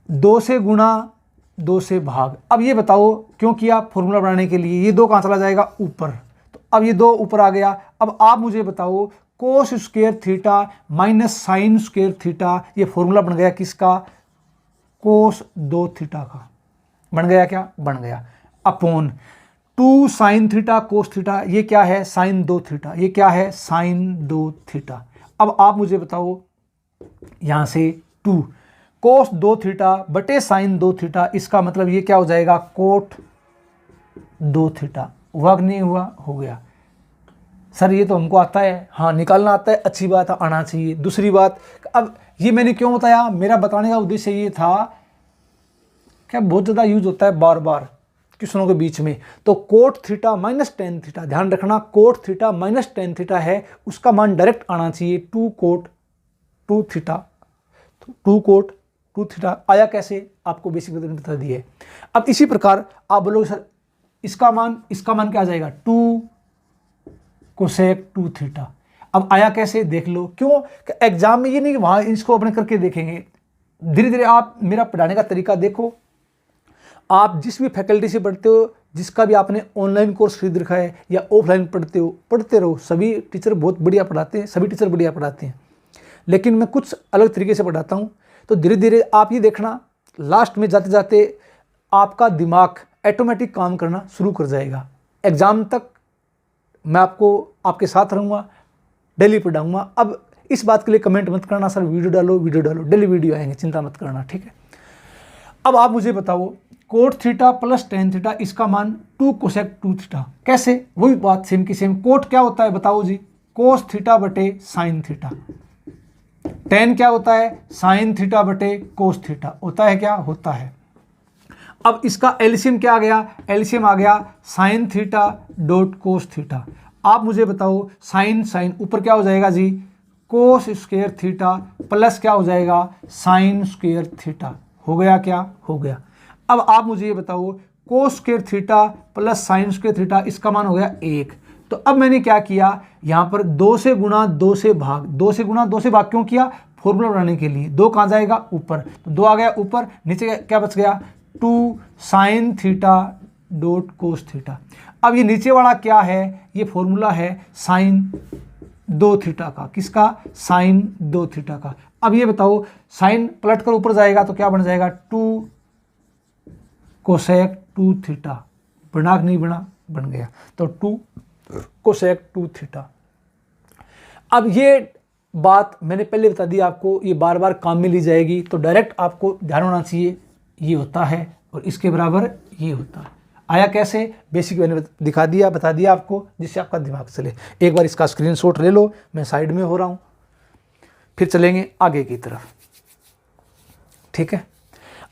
2 से गुणा 2 से भाग। अब ये बताओ क्यों किया, फॉर्मूला बनाने के लिए। ये 2 कहाँ चला जाएगा, ऊपर, तो अब ये 2 ऊपर आ गया। अब आप मुझे बताओ कोस square theta minus sign square theta, ये फॉर्मूला बन गया किसका, कोस 2 थीटा का। बन गया क्या, बन गया, upon 2 sine theta cos theta, ये क्या है, साइन 2 थीटा, ये क्या है, साइन 2 थीटा। अब आप मुझे बताओ यहां से 2 कोस 2 थीटा बटे साइन 2 थीटा, इसका मतलब ये क्या हो जाएगा, कोट 2 थीटा। हुआ कि नहीं हुआ, हो गया। सर ये तो हमको आता है, हाँ निकालना आता है, अच्छी बात है, आना चाहिए। दूसरी बात, अब ये मैंने क्यों बताया, मेरा बताने का उद्देश्य ये था क्या बहुत ज़्यादा यूज होता है बार बार क्वेश्चनों के बीच में। तो coat theta minus tan theta, ध्यान रखना coat theta minus tan theta है, उसका मान डायरेक्ट आना चाहिए 2 कोट 2 थीटा। 2 कोट 2 थीटा आया कैसे, आपको बेसिक बता दिए। अब इसी प्रकार आप बोलोगे सर इसका मान क्या आ जाएगा, 2 कोसेक 2 थीटा। अब आया कैसे देख लो, क्यों एग्जाम में ये नहीं कि वहाँ इसको अपने करके देखेंगे, धीरे धीरे आप मेरा पढ़ाने का तरीका देखो। आप जिस भी फैकल्टी से पढ़ते हो, जिसका भी आपने ऑनलाइन कोर्स खरीद रखा है या ऑफलाइन पढ़ते हो, पढ़ते रहो। सभी टीचर बहुत बढ़िया पढ़ाते हैं, सभी टीचर बढ़िया पढ़ाते हैं, लेकिन मैं कुछ अलग तरीके से पढ़ाता हूँ। तो धीरे धीरे आप ये देखना, लास्ट में जाते जाते आपका दिमाग ऑटोमेटिक काम करना शुरू कर जाएगा। एग्ज़ाम तक मैं आपके साथ रहूँगा, डेली पढ़ाऊँगा। अब इस बात के लिए कमेंट मत करना सर वीडियो डालो, डेली वीडियो आएंगे, चिंता मत करना, ठीक है। अब आप मुझे बताओ coat theta plus tan theta, इसका मान 2 कोसेक 2 थीटा, कैसे, वही बात सेम की सेम। कोट क्या होता है बताओ जी, कोस थीटा बटे साइन थीटा। टेन क्या होता है, साइन थीटा बटे कोस थीटा, होता है क्या, होता है। अब इसका एलसीएम क्या आ गया, एलसीएम आ गया sine theta dot cos theta. आप मुझे बताओ साइन साइन ऊपर क्या हो जाएगा जी, कोस स्क्वायर थीटा प्लस क्या हो जाएगा, साइन स्क्वायर थीटा। हो गया क्या, हो गया। अब आप मुझे ये बताओ कोस square theta plus sign square theta, इसका मान हो गया 1। तो अब मैंने क्या किया, यहाँ पर 2 से गुणा 2 से भाग, 2 से गुणा 2 से भाग क्यों किया, फॉर्मूला बनाने के लिए। 2 कहाँ जाएगा, ऊपर, तो 2 आ गया ऊपर, नीचे क्या बच गया, 2 sine theta dot cos theta. अब ये नीचे वाला क्या है, ये फॉर्मूला है साइन 2 थीटा का, किसका, साइन 2 थीटा का। अब ये बताओ साइन पलट कर ऊपर जाएगा तो क्या बन जाएगा, 2 कोसेक 2 थीटा। बना नहीं बना, बन गया। तो 2 कोसेक 2 थीटा। अब ये बात मैंने पहले बता दी आपको, ये बार बार काम में ली जाएगी, तो डायरेक्ट आपको ध्यान होना चाहिए ये होता है और इसके बराबर ये होता है। आया कैसे, बेसिक मैंने दिखा दिया, बता दिया आपको, जिससे आपका दिमाग चले। एक बार इसका स्क्रीनशॉट ले लो, मैं साइड में हो रहा हूँ, फिर चलेंगे आगे की तरफ, ठीक है।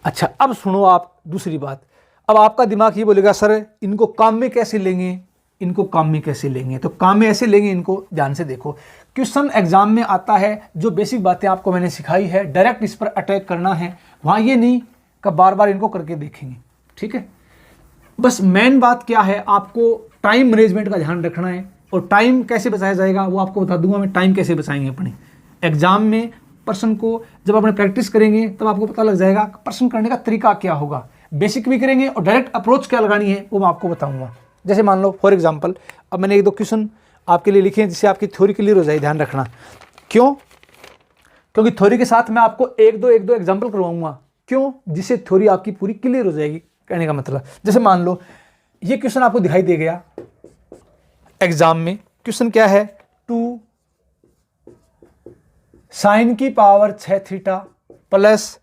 अच्छा अब सुनो आप दूसरी बात। अब आपका दिमाग ये बोलेगा सर इनको काम में कैसे लेंगे, इनको काम में कैसे लेंगे, तो काम में ऐसे लेंगे, इनको ध्यान से देखो। क्वेश्चन एग्जाम में आता है, जो बेसिक बातें आपको मैंने सिखाई है डायरेक्ट इस पर अटैक करना है, वहाँ ये नहीं कि बार बार इनको करके देखेंगे, ठीक है। बस मेन बात क्या है, आपको टाइम मैनेजमेंट का ध्यान रखना है, और टाइम कैसे बचाया जाएगा वो आपको बता दूंगा मैं। टाइम कैसे बचाएंगे अपने एग्जाम में, प्रश्न को जब अपने प्रैक्टिस करेंगे तब आपको पता लग जाएगा प्रश्न करने का तरीका क्या होगा। बेसिक भी करेंगे और डायरेक्ट अप्रोच क्या लगानी है वो मैं आपको बताऊंगा। जैसे मान लो फॉर एग्जांपल, अब मैंने 1-2 क्वेश्चन आपके लिए लिखे हैं जिससे आपकी थ्योरी क्लियर हो जाए, ध्यान रखना। क्यों, क्योंकि थ्योरी के साथ मैं आपको एक दो एग्जाम्पल करवाऊंगा। क्यों? जिससे थ्योरी आपकी पूरी क्लियर हो जाएगी। कहने का मतलब जैसे मान लो ये क्वेश्चन आपको दिखाई दे गया एग्जाम में। क्वेश्चन क्या है? 2 साइन की पावर 6 थीटा प्लस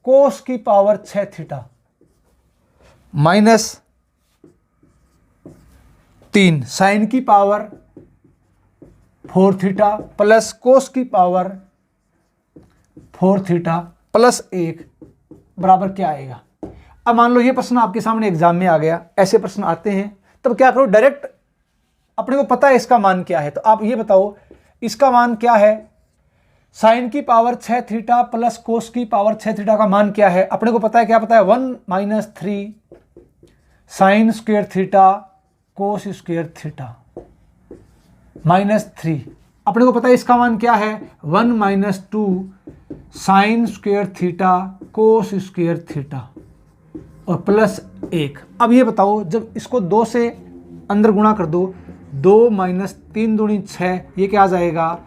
कोस की पावर 6 थीटा माइनस 3 साइन की पावर 4 थीटा प्लस कोस की पावर 4 थीटा प्लस 1 बराबर क्या आएगा? अब मान लो ये प्रश्न आपके सामने एग्जाम में आ गया, ऐसे प्रश्न आते हैं, तब क्या करो, डायरेक्ट अपने को पता है इसका मान क्या है, तो आप ये बताओ इसका मान क्या है? साइन की पावर 6 थीटा प्लस कोस की पावर 6 थीटा का मान क्या है? अपने को पता है, क्या पता है? 1 minus 3 sign square theta cos square theta minus 3। अपने को पता है इसका मान क्या है? 1 minus 2 sine square theta cos square theta और प्लस 1। अब ये बताओ, जब इसको 2 से अंदर गुणा कर दो, 2 माइनस 3 दूनी 6, ये क्या आ जाएगा?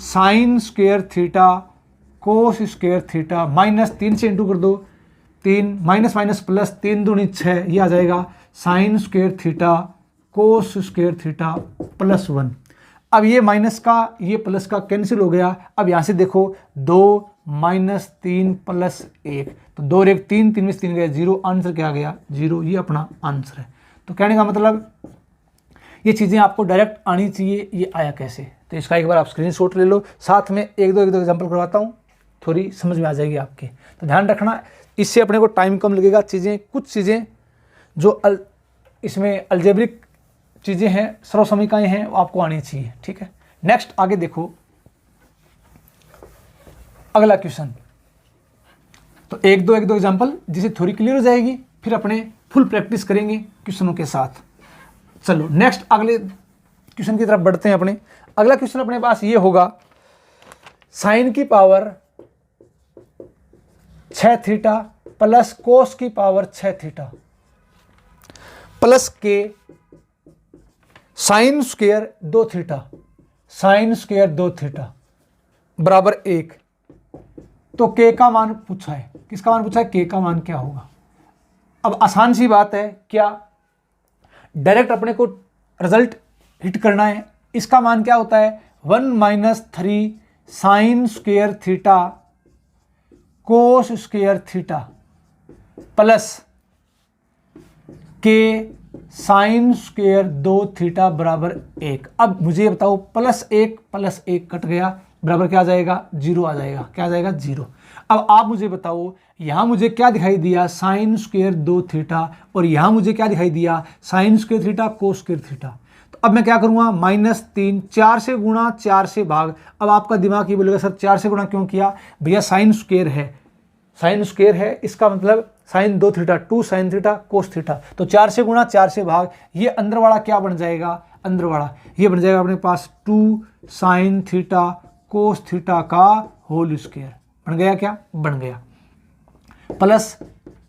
Sine square theta cos square theta minus 3 से इंटू कर दो, 3 माइनस माइनस प्लस 3 दूनी 6, ये आ जाएगा sine square theta cos square theta plus 1। अब ये माइनस का ये प्लस का कैंसिल हो गया। अब यहाँ से देखो 2 माइनस 3 प्लस 1, तो 2 और 1 3, 3 में 3 गया 0, आंसर क्या आ गया? 0। ये अपना आंसर है। तो कहने का मतलब ये चीज़ें आपको डायरेक्ट आनी चाहिए। ये आया कैसे? तो इसका एक बार आप स्क्रीनशॉट ले लो, साथ में एक दो एग्जांपल करवाता हूँ, थोड़ी समझ में आ जाएगी आपके। तो ध्यान रखना, इससे अपने को टाइम कम लगेगा। चीज़ें कुछ चीज़ें जो इसमें अलजेब्रिक चीज़ें हैं, सर्वसमीकाएँ हैं, वो आपको आनी चाहिए। ठीक है, नेक्स्ट आगे देखो अगला क्वेश्चन। तो एक दो एग्जांपल जिससे थोड़ी क्लियर हो जाएगी, फिर अपने फुल प्रैक्टिस करेंगे क्वेश्चनों के साथ। चलो नेक्स्ट अगले क्वेश्चन की तरफ बढ़ते हैं अपने। अगला क्वेश्चन अपने पास ये होगा, साइन की पावर 6 थीटा प्लस कोस की पावर 6 थीटा प्लस के sine square 2 theta, sine square 2 theta बराबर 1। तो के का मान पूछा है। किसका मान पूछा है? के का मान क्या होगा? अब आसान सी बात है, क्या डायरेक्ट अपने को रिजल्ट हिट करना है। इसका मान क्या होता है? 1 minus 3 sign square theta cos square theta plus के साइन स्क्वायर 2 थीटा बराबर 1। अब मुझे बताओ, प्लस 1 कट गया, बराबर क्या आ जाएगा? 0 आ जाएगा। क्या आ जाएगा? 0। अब आप मुझे बताओ, यहाँ मुझे क्या दिखाई दिया? साइन स्क्वायर 2 थीटा, और यहाँ मुझे क्या दिखाई दिया? Sign square theta cos square theta. तो अब मैं क्या करूँगा? -3, 4 से गुणा 4 से भाग। अब आपका दिमाग ये बोलेगा, सर 4 से गुणा क्यों किया? भैया साइन स्क्वायर है, साइन स्क्वायर है, इसका मतलब sine 2 theta 2 sine theta cos theta. तो 4 से गुणा 4 से भाग, ये अंदर वाला क्या बन जाएगा? अंदर वाला ये बन जाएगा अपने पास 2 साइन थीटा कोस थीटा का होल स्क्वायर। बन गया? क्या बन गया? प्लस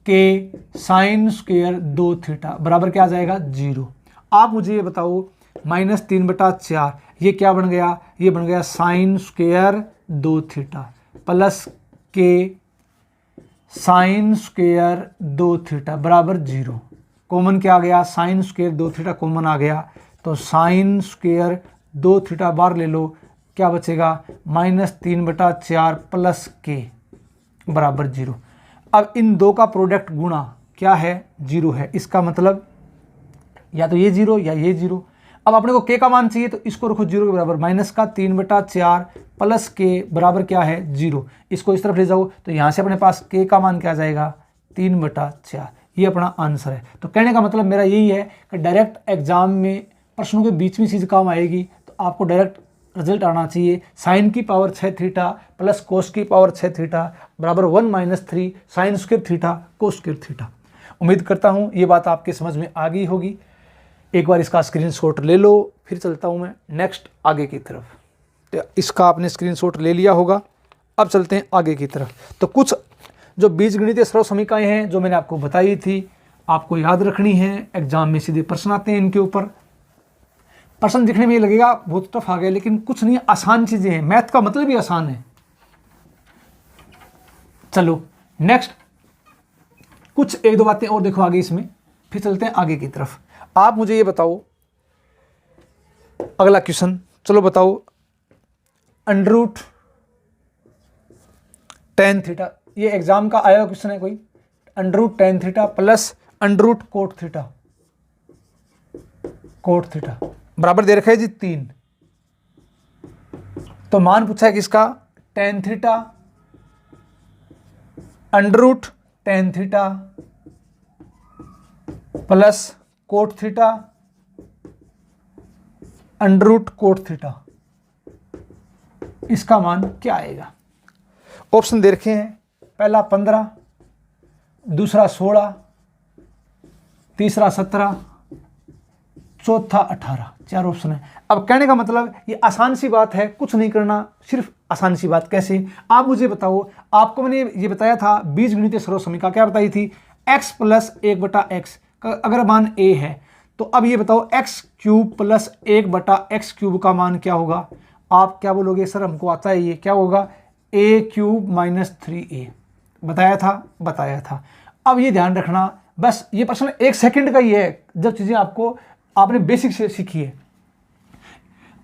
के साइन स्क्वायर 2 थीटा बराबर क्या आ जाएगा? 0। आप मुझे ये बताओ, -3/4 ये क्या बन गया? ये बन गया साइन स्क्वायर 2 थीटा प्लस के साइन स्क्वायर 2 थीटा बराबर 0। कॉमन क्या आ गया? साइन स्क्वायर 2 थीटा कॉमन आ गया, तो साइन स्क्वायर 2 थीटा बाहर ले लो, क्या बचेगा? -3/4 प्लस के बराबर 0। अब इन दो का प्रोडक्ट गुणा क्या है? 0 है। इसका मतलब या तो ये 0 या ये 0। अब अपने को के का मान चाहिए, तो इसको रखो 0 के बराबर, -3/4 प्लस के बराबर क्या है? 0। इसको इस तरफ ले जाओ, तो यहाँ से अपने पास के का मान क्या आ जाएगा? 3/4। ये अपना आंसर है। तो कहने का मतलब मेरा यही है कि डायरेक्ट एग्जाम में प्रश्नों के बीच में चीज़ काम आएगी, तो आपको डायरेक्ट रिजल्ट आना चाहिए। साइन की पावर 6 थीटा प्लस कोस की पावर 6 थीटा बराबर 1 minus 3 sign square theta cos square theta. उम्मीद करता हूँ ये बात आपके समझ में आ गई होगी। एक बार इसका स्क्रीनशॉट ले लो, फिर चलता हूँ मैं नेक्स्ट आगे की तरफ। तो इसका आपने स्क्रीनशॉट ले लिया होगा। अब चलते हैं आगे की तरफ। तो कुछ जो बीजगणितीय सर्वसमीकाएँ हैं जो मैंने आपको बताई थी, आपको याद रखनी है। एग्जाम में सीधे प्रश्न आते हैं इनके ऊपर। प्रश्न दिखने में ये लगेगा बहुत टफ आ गया, लेकिन कुछ नहीं, आसान चीज़ें हैं। मैथ का मतलब ही आसान है। चलो नेक्स्ट कुछ एक दो बातें और देखो आगे इसमें, फिर चलते हैं आगे की तरफ। आप मुझे ये बताओ, अगला क्वेश्चन, चलो बताओ, अंडर रूट टेन थीटा, ये एग्जाम का आया हुआ क्वेश्चन है कोई, under root tan theta plus under root cot theta, cot theta बराबर दे रखा है जी 3। तो मान पूछा है किसका, tan theta under root tan theta plus cot theta under root cot theta, इसका मान क्या आएगा। ऑप्शन दे रखे हैं, पहला 15, दूसरा 16, तीसरा 17, चौथा 18, 4 ऑप्शन है। अब कहने का मतलब ये आसान सी बात है, कुछ नहीं करना, सिर्फ आसान सी बात। कैसे, आप मुझे बताओ, आपको मैंने ये बताया था बीजगणितीय सर्व समीकरण क्या बताई थी, x प्लस 1/x का अगर मान a है तो अब ये बताओ x cube plus 1/x cube का मान क्या होगा। आप क्या बोलोगे, सर हमको आता है ये, क्या होगा, a क्यूब माइनस 3a। बताया था। अब ये ध्यान रखना, बस ये प्रश्न 1 सेकंड का ही है, जब चीज़ें आपने बेसिक से सीखी है।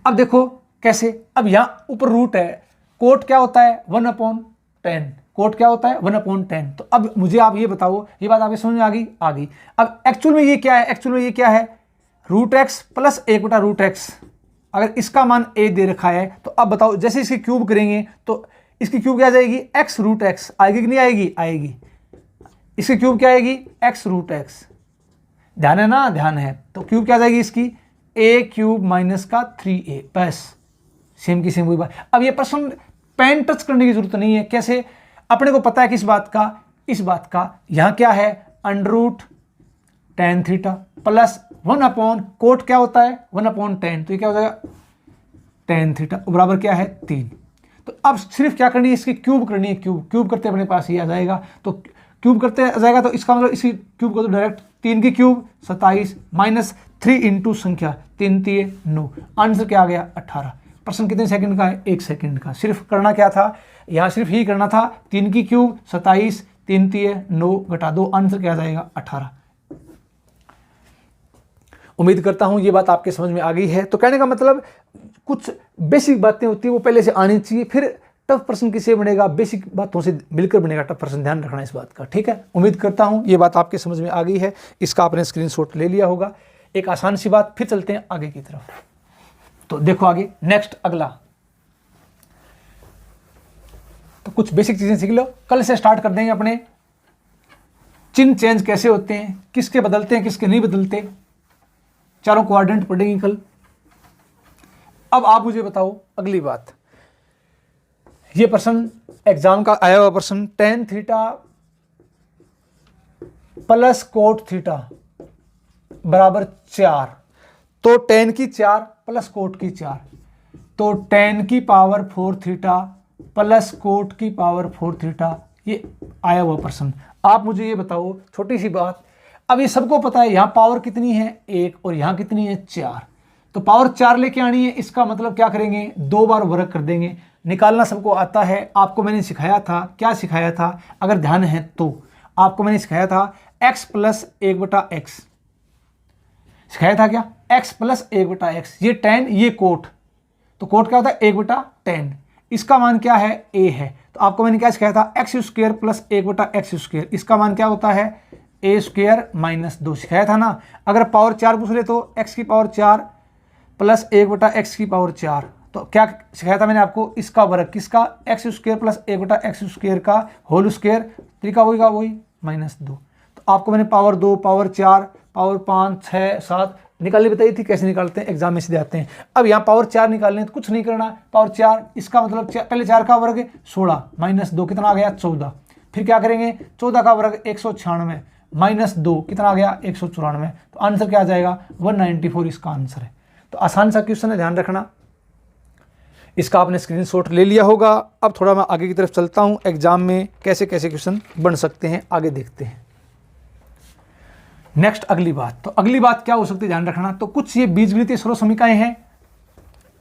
अब देखो कैसे, अब यहाँ ऊपर रूट है, कोट क्या होता है 1/10, कोट क्या होता है 1/10। तो अब मुझे आप ये बताओ, ये बात आपके समझ में आ गई। अब एक्चुअल में ये क्या है, रूट एक्स प्लस 1/√x। अगर इसका मान a दे रखा है तो अब बताओ, जैसे इसकी क्यूब करेंगे तो इसकी क्यूब क्या आ जाएगी, x√x आएगी कि नहीं आएगी। इसकी क्यूब क्या आएगी, x√x। ध्यान है ना, ध्यान है। तो क्यूब क्या आ जाएगी इसकी, a क्यूब माइनस का 3a, बस सेम की सेम वही बात। अब ये प्रश्न पेन टच करने की जरूरत नहीं है। कैसे, अपने को पता है कि इस बात का यहाँ क्या है, under root tan theta plus 1/, cot क्या होता है 1/10, तो ये क्या हो जाएगा टेन थीटा बराबर क्या है 3। तो अब सिर्फ क्या करनी है, इसकी क्यूब करनी है, क्यूब करते अपने पास ये आ जाएगा। तो क्यूब करते आ जाएगा तो इसका मतलब इसी क्यूब को तो डायरेक्ट 3 की क्यूब 27 माइनस 3 इंटू संख्या 3 3 9, आंसर क्या आ गया 18। प्रश्न कितने सेकंड का है, 1 सेकंड का। सिर्फ करना क्या था, यहाँ सिर्फ ही करना था, 3 की क्यूब 27, 3 3 9 घटा 2, आंसर क्या आ जाएगा 18। उम्मीद करता हूं ये बात आपके समझ में आ गई है। तो कहने का मतलब कुछ बेसिक बातें होती है वो पहले से आनी चाहिए, फिर टफ प्रश्न किससे बनेगा, बेसिक बातों से मिलकर बनेगा टफ प्रश्न, ध्यान रखना इस बात का, ठीक है। उम्मीद करता हूं ये बात आपके समझ में आ गई है, इसका आपने स्क्रीनशॉट ले लिया होगा। एक आसान सी बात, फिर चलते हैं आगे की तरफ। तो देखो आगे नेक्स्ट अगला, तो कुछ बेसिक चीजें सीख लो, कल से स्टार्ट कर देंगे अपने चिन्ह चेंज कैसे होते हैं, किसके बदलते हैं किसके नहीं बदलते, चारों क्वाड्रेंट पढ़ेंगे कल। अब आप मुझे बताओ अगली बात, ये प्रश्न एग्जाम का आया हुआ प्रश्न, ten theta plus cot theta बराबर 4। तो टेन की 4 प्लस कोट की 4, तो टेन की पावर 4 थीटा प्लस कोट की पावर 4 थीटा, ये आया हुआ प्रश्न। आप मुझे ये बताओ छोटी सी बात, अब ये सबको पता है यहाँ पावर कितनी है 1 और यहाँ कितनी है 4, तो पावर 4 लेके आनी है, इसका मतलब क्या करेंगे 2 बार वर्ग कर देंगे, निकालना सबको आता है। आपको मैंने सिखाया था, क्या सिखाया था अगर ध्यान है तो, आपको मैंने सिखाया था x प्लस 1/x, सिखाया था क्या, x प्लस 1/x, ये टेन ये कोट, तो कोट क्या होता है 1/10, इसका मान क्या है a है। तो आपको मैंने क्या सिखाया था, x² प्लस 1/x², इसका मान क्या होता है a² माइनस 2, सिखाया था ना। अगर पावर 4 पूछ ले तो x की पावर 4 प्लस 1/x की पावर 4, तो क्या सिखाया था मैंने आपको, इसका वर्ग, किसका x² प्लस 1/x² का होल स्क्वायर, तरीका वही का वही माइनस 2। तो आपको मैंने पावर 2 पावर 4 पावर 5 6 7 निकालनी बताई थी, कैसे निकालते हैं एग्जाम में सीधे आते हैं। अब यहाँ पावर 4 निकालने हैं तो कुछ नहीं करना, पावर 4 इसका मतलब पहले 4 का वर्ग 16 माइनस 2 कितना आ गया 14, फिर क्या करेंगे 14 का वर्ग 196 माइनस 2 कितना आ गया 194, तो आंसर क्या आ जाएगा 194, इसका आंसर है। तो आसान सा क्वेश्चन है, ध्यान रखना। इसका आपने स्क्रीनशॉट ले लिया होगा। अब थोड़ा मैं आगे की तरफ चलता हूं, एग्जाम में कैसे कैसे क्वेश्चन बन सकते हैं आगे देखते हैं। नेक्स्ट अगली बात, तो अगली बात क्या हो सकती है ध्यान रखना। तो कुछ ये बीजगणितीय सर्व समीकरणें हैं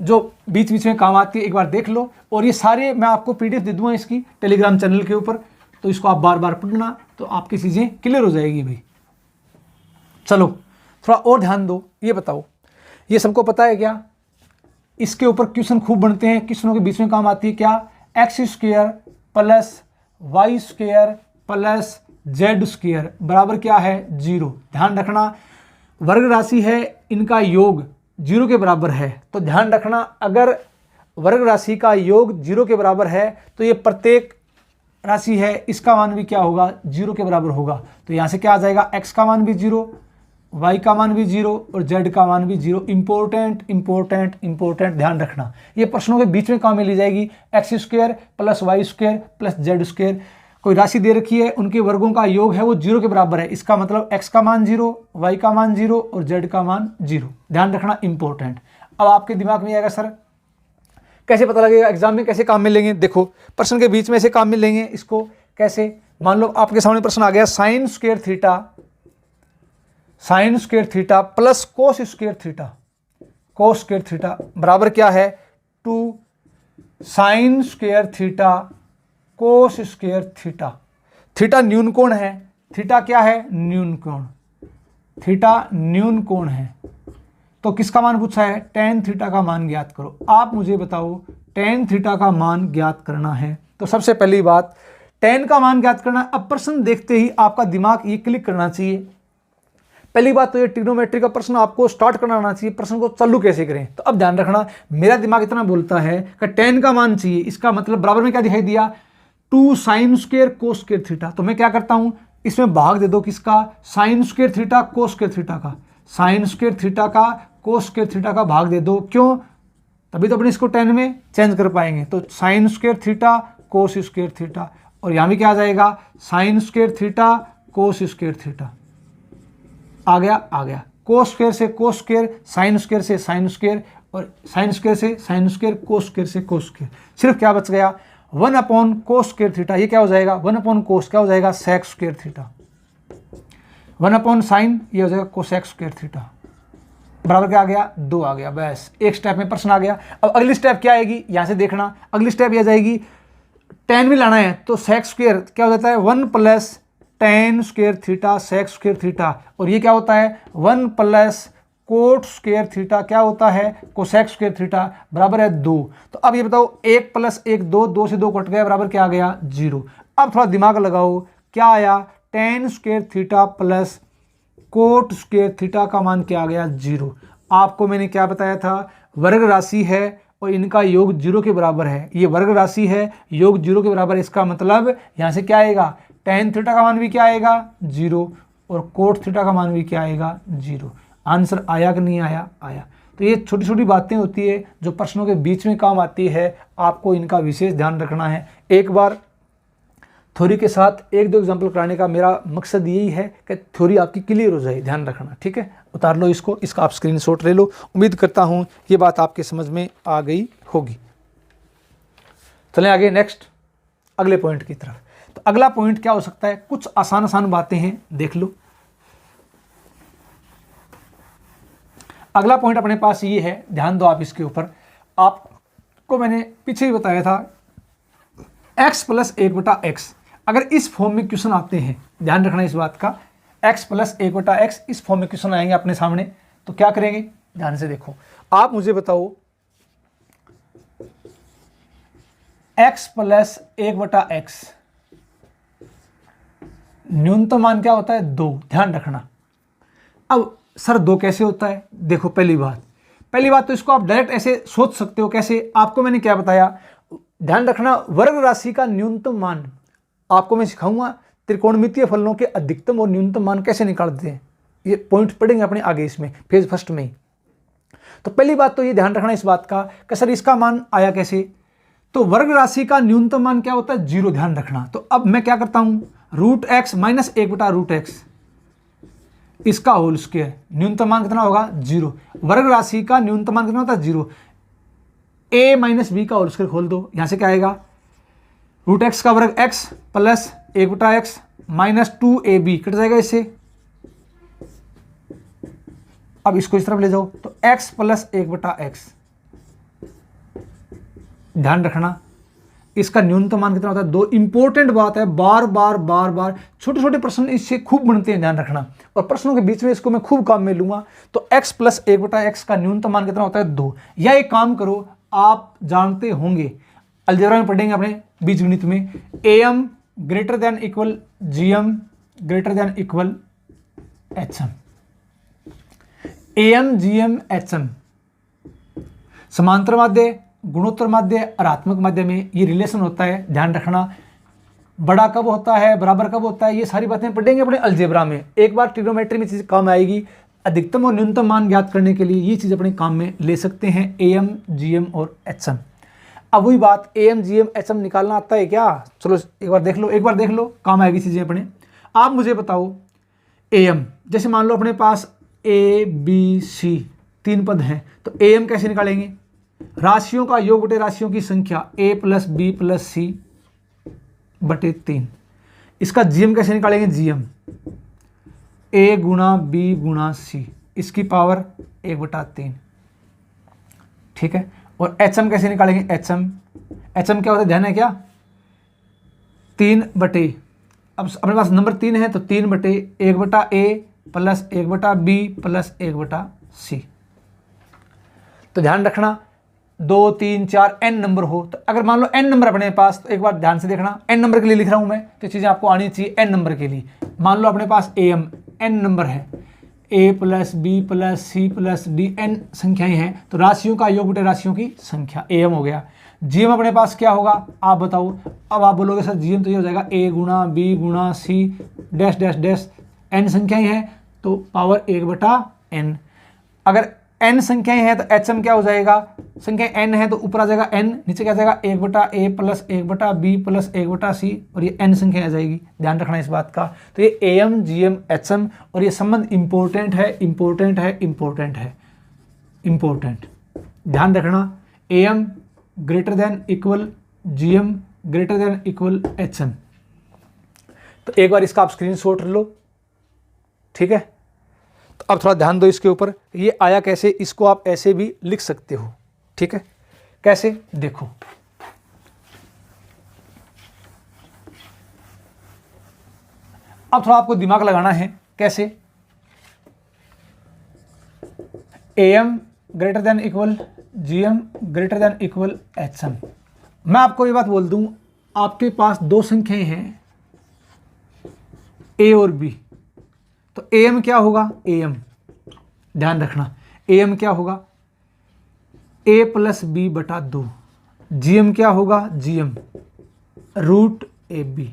जो बीच बीच में काम आती है, एक बार देख लो। और ये सारे मैं आपको पीडीएफ दे दूंगा इसकी टेलीग्राम चैनल के ऊपर, तो इसको आप बार बार पढ़ना, तो आपकी चीज़ें क्लियर हो जाएगी भाई। चलो थोड़ा और ध्यान दो, ये बताओ, ये सबको पता है क्या? इसके ऊपर क्वेश्चन खूब बनते हैं, क्वेश्चनों के बीच में काम आती है क्या? X square plus Y square plus Z square बराबर क्या है? 0। ध्यान रखना वर्ग राशि है, इनका योग 0 के बराबर है, तो ध्यान रखना अगर वर्ग राशि का योग 0 के बराबर है तो ये प्रत्येक राशि है, इसका मान भी क्या होगा? 0 के बराबर होगा। तो यहाँ से क्या आ जाएगा? x का मान भी 0, y का मान भी 0 और z का मान भी 0। इंपॉर्टेंट इंपॉर्टेंट इंपॉर्टेंट, ध्यान रखना ये प्रश्नों के बीच में काम में ली जाएगी। X square plus Y square plus Z square, कोई राशि दे रखी है, उनके वर्गों का योग है वो 0 के बराबर है, इसका मतलब x का मान 0, y का मान 0 और z का मान 0। ध्यान रखना इंपॉर्टेंट। अब आपके दिमाग में आएगा सर कैसे पता लगेगा एग्जाम में, कैसे काम में लेंगे? देखो प्रश्न के बीच में ऐसे काम में लेंगे इसको कैसे? मान लो आपके सामने प्रश्न आ गया sign square theta plus cos square theta बराबर क्या है? 2 sine square theta cos square theta. Theta न्यून कोण है, थीटा क्या है? न्यून कोण, थीटा न्यून कोण है। तो किसका मान पूछा है? टेन थीटा का मान ज्ञात करो। आप मुझे बताओ टेन थीटा का मान ज्ञात करना है, तो सबसे पहली बात टेन का मान ज्ञात करना। अब प्रश्न देखते ही आपका दिमाग ये क्लिक करना चाहिए। पहली बात तो ये ट्रिग्नोमेट्री का प्रश्न आपको स्टार्ट करना आना चाहिए, प्रश्न को चालू कैसे करें। तो अब ध्यान रखना मेरा दिमाग इतना बोलता है कि टेन का मान चाहिए, इसका मतलब बराबर में क्या दिखाई दिया? 2 sine square cos square theta. तो मैं क्या करता हूं, इसमें भाग दे दो किसका? Sign square theta cos square theta का, साइन स्क्वायर थीटा का कोस स्क्वायर थीटा का भाग दे दो। क्यों? तभी तो अपने इसको 10 में चेंज कर पाएंगे। तो sine square theta cos square theta, और यहाँ भी क्या आ जाएगा? Sine square theta cos square theta. आ गया कोस स्क्वायर से कोस स्क्वायर, साइन स्क्वायर से साइन स्क्वायर, और साइन स्क्वायर से साइन स्क्वायर, कोस स्क्वायर से कोस स्क्वायर। सिर्फ क्या बच गया? 1 अपॉन कोस स्क्वायर थीटा। ये क्या हो जाएगा? 1 अपॉन कोस क्या हो जाएगा? Sec square theta. 1 upon sine ये हो जाएगा कोसेक स्क्वायर थीटा। बराबर क्या आ गया? 2 आ गया। बस एक स्टेप में प्रश्न आ गया। अब अगली स्टेप क्या आएगी? यहाँ से देखना, अगली स्टेप ये आ जाएगी 10 में लाना है, तो सेक स्क्वायर क्या हो जाता है? 1 plus tan square theta sec square theta, और ये क्या होता है? 1 प्लस कोट स्क्वायर थीटा क्या होता है? कोसेक स्क्वायर थीटा बराबर है 2। तो अब ये बताओ 1 प्लस 1 2, 2 से 2 कट गया, बराबर क्या आ गया? 0। अब थोड़ा दिमाग लगाओ, क्या आया? Ten square theta plus cot square theta का मान क्या आ गया? 0। आपको मैंने क्या बताया था? वर्ग राशि है और इनका योग 0 के बराबर है। ये वर्ग राशि है, योग 0 के बराबर है, इसका मतलब यहाँ से क्या आएगा? टेन थीटा का मान भी क्या आएगा? 0, और कोट थीटा का मान भी क्या आएगा? 0। आंसर आया कि नहीं आया? आया। तो ये छोटी छोटी बातें होती है जो प्रश्नों के बीच में काम आती है, आपको इनका विशेष ध्यान रखना है। एक बार थ्योरी के साथ 1-2 एग्जाम्पल कराने का मेरा मकसद यही है कि थ्योरी आपकी क्लियर हो जाए। ध्यान रखना, ठीक है? उतार लो इसको, इसका आप स्क्रीनशॉट ले लो। उम्मीद करता हूँ ये बात आपके समझ में आ गई होगी। चलें आगे नेक्स्ट अगले पॉइंट की तरफ। तो अगला पॉइंट क्या हो सकता है? कुछ आसान आसान बातें हैं, देख लो। अगला पॉइंट अपने पास ये है, ध्यान दो आप इसके ऊपर। आपको मैंने पीछे ही बताया था x प्लस 1/x, अगर इस फॉर्म में क्वेश्चन आते हैं, ध्यान रखना इस बात का, x प्लस 1/x इस फॉर्म में क्वेश्चन आएंगे अपने सामने, तो क्या करेंगे? ध्यान से देखो। आप मुझे बताओ x प्लस 1/x न्यूनतम मान क्या होता है? 2। ध्यान रखना। अब सर 2 कैसे होता है? देखो पहली बात तो इसको आप डायरेक्ट ऐसे सोच सकते हो। कैसे? आपको मैंने क्या बताया? ध्यान रखना वर्ग राशि का न्यूनतम मान आपको मैं सिखाऊंगा। त्रिकोणमितीय फलनों के अधिकतम और न्यूनतम मान कैसे निकालते हैं, ये पॉइंट पढ़ेंगे अपने आगे इसमें फेज फर्स्ट में ही। तो पहली बात तो ये ध्यान रखना इस बात का कि सर इसका मान आया कैसे? तो वर्ग राशि का न्यूनतम मान क्या होता है? 0। ध्यान रखना। तो अब मैं क्या करता हूं? √x माइनस 1/√x इसका होल स्क्वायर। न्यूनतम मान कितना होगा? 0। वर्ग राशि का न्यूनतम मान कितना होता है? 0। a माइनस बी का होल स्क्वायर खोल दो, यहां से क्या आएगा? √x का वर्ग x plus 1/x minus 2ab cut जाएगा इससे। अब इसको इस तरफ ले जाओ, तो x प्लस 1/x। ध्यान रखना इसका न्यूनतम मान कितना होता है 2। इंपॉर्टेंट बात है, बार बार बार बार छोटे छोटे प्रश्न इससे खूब बनते हैं, ध्यान रखना, और प्रश्नों के बीच में इसको मैं खूब काम में लूंगा। तो x प्लस 1/x का न्यूनतम मान कितना होता है 2। या एक काम करो, आप जानते होंगे अलजेब्रा में पढ़ेंगे अपने बीजगणित में, am greater than equal gm greater than equal hm, am gm hm समांतर माध्य, गुणोत्तर माध्य, ऋणात्मक माध्य में ये रिलेशन होता है, ध्यान रखना। बड़ा कब होता है, बराबर कब होता है, ये सारी बातें पढ़ेंगे अपने अलजेब्रा में। एक बार ट्रिग्नोमेट्री में चीज़ काम आएगी, अधिकतम और न्यूनतम मान ज्ञात करने के लिए ये चीज़ अपने काम में ले सकते हैं, am gm और hm। अब वही बात, am gm hm निकालना आता है क्या? चलो एक बार देख लो, काम आएगी चीज़ें अपने। आप मुझे बताओ am, जैसे मान लो अपने पास a b c 3 पद हैं, तो am कैसे निकालेंगे? राशियों का योग बटे राशियों की संख्या a प्लस बी प्लस सी बटे 3। इसका gm कैसे निकालेंगे? gm a गुणा b गुणा c, इसकी पावर 1/3, ठीक है। और hm कैसे निकालेंगे? hm क्या होता है, ध्यान है क्या? 3 बटे, अब अपने पास नंबर 3 है तो 3 बटे 1/a plus 1/b plus 1/c। तो ध्यान रखना 2 3 4 n नंबर हो, तो अगर मान लो n नंबर अपने पास, तो एक बार ध्यान से देखना, n नंबर के लिए लिख रहा हूं मैं, तो चीज़ें आपको आनी चाहिए n नंबर के लिए। मान लो अपने पास am n नंबर है, a plus B plus C plus D n संख्याएं हैं, तो राशियों का योग बटे राशियों की संख्या am हो गया। gm अपने पास क्या होगा आप बताओ? अब आप बोलोगे सर gm तो ये हो जाएगा a गुणा b गुणा c dash dash dash, n संख्याएं हैं तो पावर 1/n। अगर n संख्याएं हैं तो hm क्या हो जाएगा? संख्या n है तो ऊपर आ जाएगा n, नीचे क्या आ जाएगा 1/a plus 1/b plus 1/c, और ये n संख्या आ जाएगी, ध्यान रखना इस बात का। तो ये am gm hm, और ये संबंध इंपॉर्टेंट है, इंपॉर्टेंट है, इंपॉर्टेंट है, इंपॉर्टेंट, ध्यान रखना। am greater than equal gm greater than equal hm। तो एक बार इसका आप स्क्रीनशॉट लो, ठीक है। तो अब थोड़ा ध्यान दो इसके ऊपर, ये आया कैसे, इसको आप ऐसे भी लिख सकते हो, ठीक है। कैसे? देखो, अब थोड़ा आपको दिमाग लगाना है। कैसे? am greater than equal gm greater than equal hm। मैं आपको ये बात बोल दूं, आपके पास 2 संख्याएं हैं a और b, तो am क्या होगा? am, ध्यान रखना, am क्या होगा? a प्लस बी बटा 2। gm क्या होगा? gm root ab।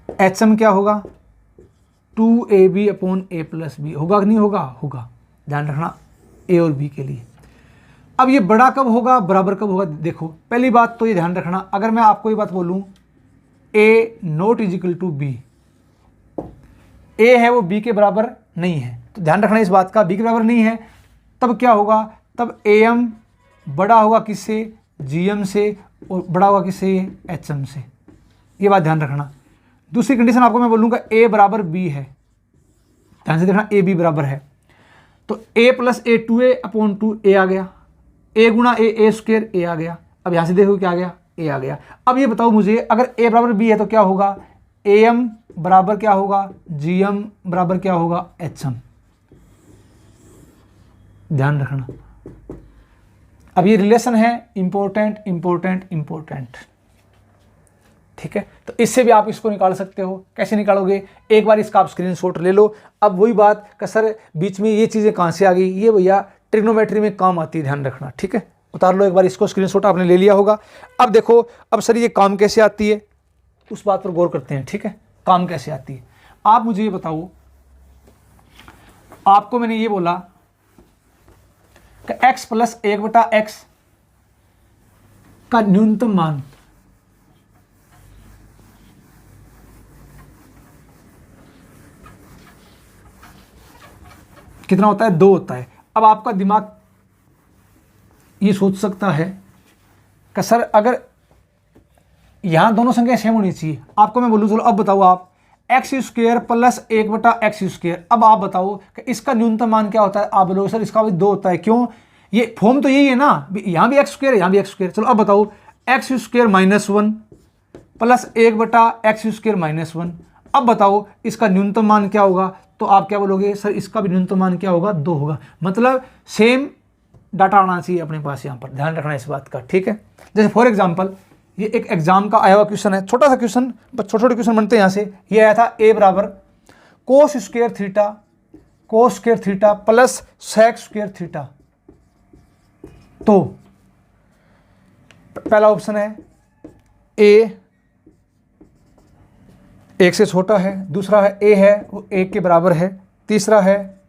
hm क्या होगा? 2ab upon a plus B. होगा कि नहीं होगा? होगा, ध्यान रखना a और b के लिए। अब ये बड़ा कब होगा, बराबर कब होगा? देखो, पहली बात तो ये ध्यान रखना, अगर मैं आपको ये बात बोलूं a not is equal to b, a है वो b के बराबर नहीं है, तो ध्यान रखना इस बात का, b के बराबर नहीं है, तब क्या होगा? तब am बड़ा होगा किससे? gm से, और बड़ा होगा किससे? hm से। ये बात ध्यान रखना। दूसरी कंडीशन आपको मैं बोलूँगा a बराबर b है, ध्यान से देखना, a b बराबर है, तो a plus a 2a upon 2a आ गया, a गुणा a स्क्वायर a आ गया। अब यहाँ से देखो क्या आ गया? a आ गया। अब ये बताओ मुझे, अगर a बराबर b है तो क्या होगा? am बराबर क्या होगा? gm बराबर क्या होगा? hm। ध्यान रखना, अब ये रिलेशन है इंपॉर्टेंट, इंपॉर्टेंट, इंपॉर्टेंट, ठीक है। तो इससे भी आप इसको निकाल सकते हो। कैसे निकालोगे? एक बार इसका आप स्क्रीनशॉट ले लो। अब वही बात कि सर बीच में ये चीज़ें कहाँ से आ गई, ये भैया ट्रिग्नोमेट्री में काम आती है, ध्यान रखना, ठीक है। उतार लो एक बार इसको, स्क्रीनशॉट आपने ले लिया होगा। अब देखो, अब सर ये काम कैसे आती है, उस बात पर गौर करते हैं, ठीक है। काम कैसे आती है, आप मुझे ये बताओ। आपको मैंने ये बोला कि x प्लस 1/x का न्यूनतम मान कितना होता है? 2 होता है। अब आपका दिमाग ये सोच सकता है कि सर अगर यहां दोनों संख्या सेम होनी चाहिए, आपको मैं बोलूँ, चलो अब बताओ आप, x square plus 1/x square. अब आप बताओ कि इसका न्यूनतम मान क्या होता है? आप बोलोगे सर इसका भी 2 होता है। क्यों? ये फॉर्म तो यही है ना, यहाँ भी एक्स स्क्वायर है, यहाँ भी एक्स स्क्वायर। चलो अब बताओ, x square minus 1 plus 1/(x²-1). अब बताओ इसका न्यूनतम मान क्या होगा, तो आप क्या बोलोगे सर इसका भी न्यूनतम मान क्या होगा, 2 होगा। मतलब सेम डाटा आना चाहिए अपने पास, यहाँ पर ध्यान रखना इस बात का, ठीक है। जैसे फॉर एग्जांपल ये एक एग्जाम का आया हुआ क्वेश्चन है, छोटा सा क्वेश्चन, छोटे छोटे क्वेश्चन बनते हैं यहाँ से। ये आया था a बराबर cos² theta plus sec² theta. तो पहला ऑप्शन है a 1 से छोटा है, दूसरा है a है वो 1 के बराबर है, तीसरा है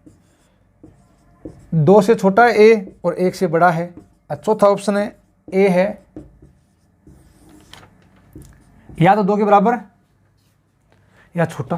2 से छोटा है a और 1 से बड़ा है, और चौथा ऑप्शन है a है या तो 2 के बराबर या छोटा।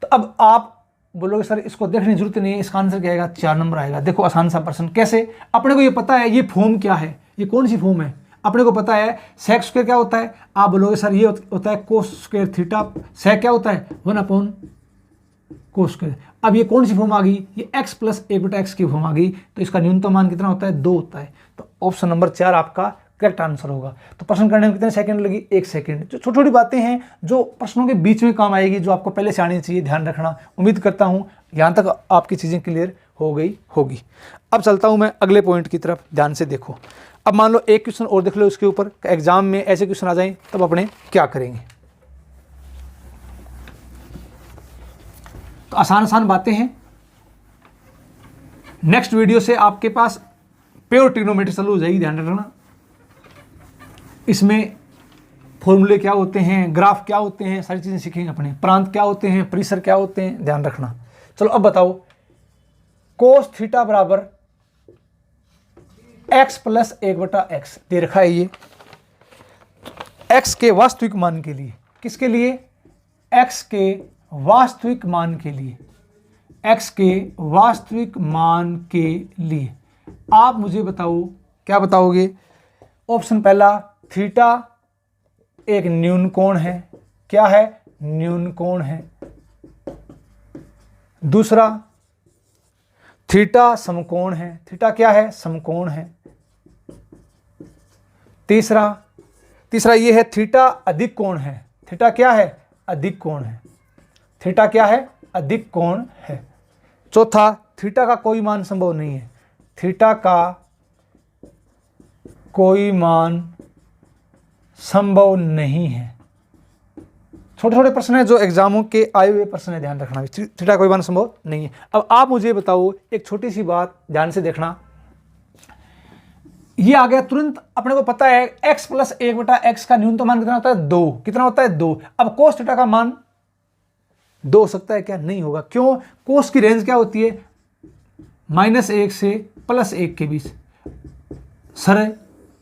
तो अब आप बोलोगे सर इसको देखने की जरूरत नहीं है, इसका आंसर क्या आएगा, 4 नंबर आएगा। देखो आसान सा प्रश्न, कैसे, अपने को ये पता है ये फॉर्म क्या है, ये कौन सी फॉर्म है, अपने को पता है sec² क्या होता है। आप बोलोगे सर ये होता है cos² थीटा, sec क्या होता है 1/cos²। अब ये कौन सी फॉर्म आ गई, ये x प्लस 1/x की फॉर्म आ गई, तो इसका न्यूनतम मान कितना होता है, 2 होता है। तो ऑप्शन नंबर 4 आपका करेक्ट आंसर होगा। तो प्रश्न करने में कितने सेकंड लगी, 1 सेकंड। जो छोटी छोटी बातें हैं जो प्रश्नों के बीच में काम आएगी, जो आपको पहले से आनी चाहिए, ध्यान रखना। उम्मीद करता हूँ यहाँ तक आपकी चीज़ें क्लियर हो गई होगी। अब चलता हूँ मैं अगले पॉइंट की तरफ, ध्यान से देखो। अब मान लो एक क्वेश्चन और देख लो इसके ऊपर, एग्जाम में ऐसे क्वेश्चन आ जाएं तब अपने क्या करेंगे। तो आसान आसान बातें हैं। नेक्स्ट वीडियो से आपके पास प्योर ट्रिग्नोमेट्री चालू हो जाएगी, ध्यान रखना। इसमें फॉर्मूले क्या होते हैं, ग्राफ क्या होते हैं, सारी चीज़ें सीखेंगे अपने। प्रांत क्या होते हैं, परिसर क्या होते हैं, ध्यान रखना। चलो अब बताओ, कोस थीटा बराबर x प्लस 1/x दे रखा है। ये x के वास्तविक मान के लिए, किसके लिए, x के वास्तविक मान के लिए, x के वास्तविक मान के लिए आप मुझे बताओ क्या बताओगे। ऑप्शन पहला, थीटा एक न्यून कोण है, क्या है, न्यून कोण है। दूसरा, थीटा समकोण है, थीटा क्या है, समकोण है। तीसरा ये है थीटा अधिक कोण है, थीटा क्या है, अधिक कोण है, थीटा क्या है, अधिक कोण है। चौथा, थीटा का कोई मान संभव नहीं है, थीटा का कोई मान संभव नहीं है। छोटे छोटे प्रश्न है जो एग्जामों के आए हुए प्रश्न है, ध्यान रखना। थीटा कोई मान संभव नहीं है। अब आप मुझे बताओ एक छोटी सी बात, ध्यान से देखना। ये आ गया तुरंत, अपने को पता है x प्लस 1/x का न्यूनतम मान कितना होता है, 2। कितना होता है, 2। अब कोस थीटा का मान 2 हो सकता है क्या, नहीं होगा। क्यों, कोस की रेंज क्या होती है, -1 से +1 के बीच। सर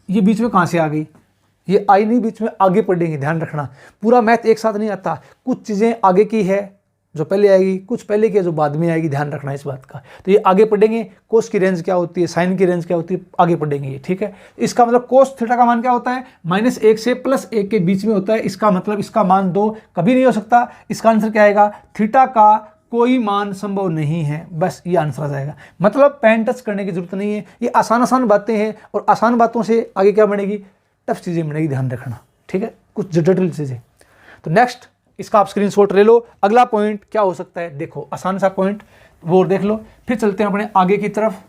ये बीच में कहां से आ गई, ये आई नहीं, बीच में आगे पढ़ेंगे, ध्यान रखना। पूरा मैथ एक साथ नहीं आता, कुछ चीज़ें आगे की है जो पहले आएगी, कुछ पहले की है जो बाद में आएगी, ध्यान रखना इस बात का। तो ये आगे पढ़ेंगे, कोस की रेंज क्या होती है, साइन की रेंज क्या होती है, आगे पढ़ेंगे ये, ठीक है। इसका मतलब कोस थीटा का मान क्या होता है, -1 से +1 के बीच में होता है। इसका मतलब इसका मान 2 कभी नहीं हो सकता। इसका आंसर क्या आएगा, थीटा का कोई मान संभव नहीं है, बस ये आंसर आ जाएगा। मतलब पेन टच करने की जरूरत नहीं है, ये आसान आसान बातें हैं, और आसान बातों से आगे क्या बनेगी, टफ चीज़ें बनेगी, ध्यान रखना, ठीक है, कुछ जटिल चीज़ें। तो नेक्स्ट इसका आप स्क्रीनशॉट ले लो। अगला पॉइंट क्या हो सकता है, देखो आसान सा पॉइंट, वो देख लो। फिर चलते हैं अपने आगे की तरफ।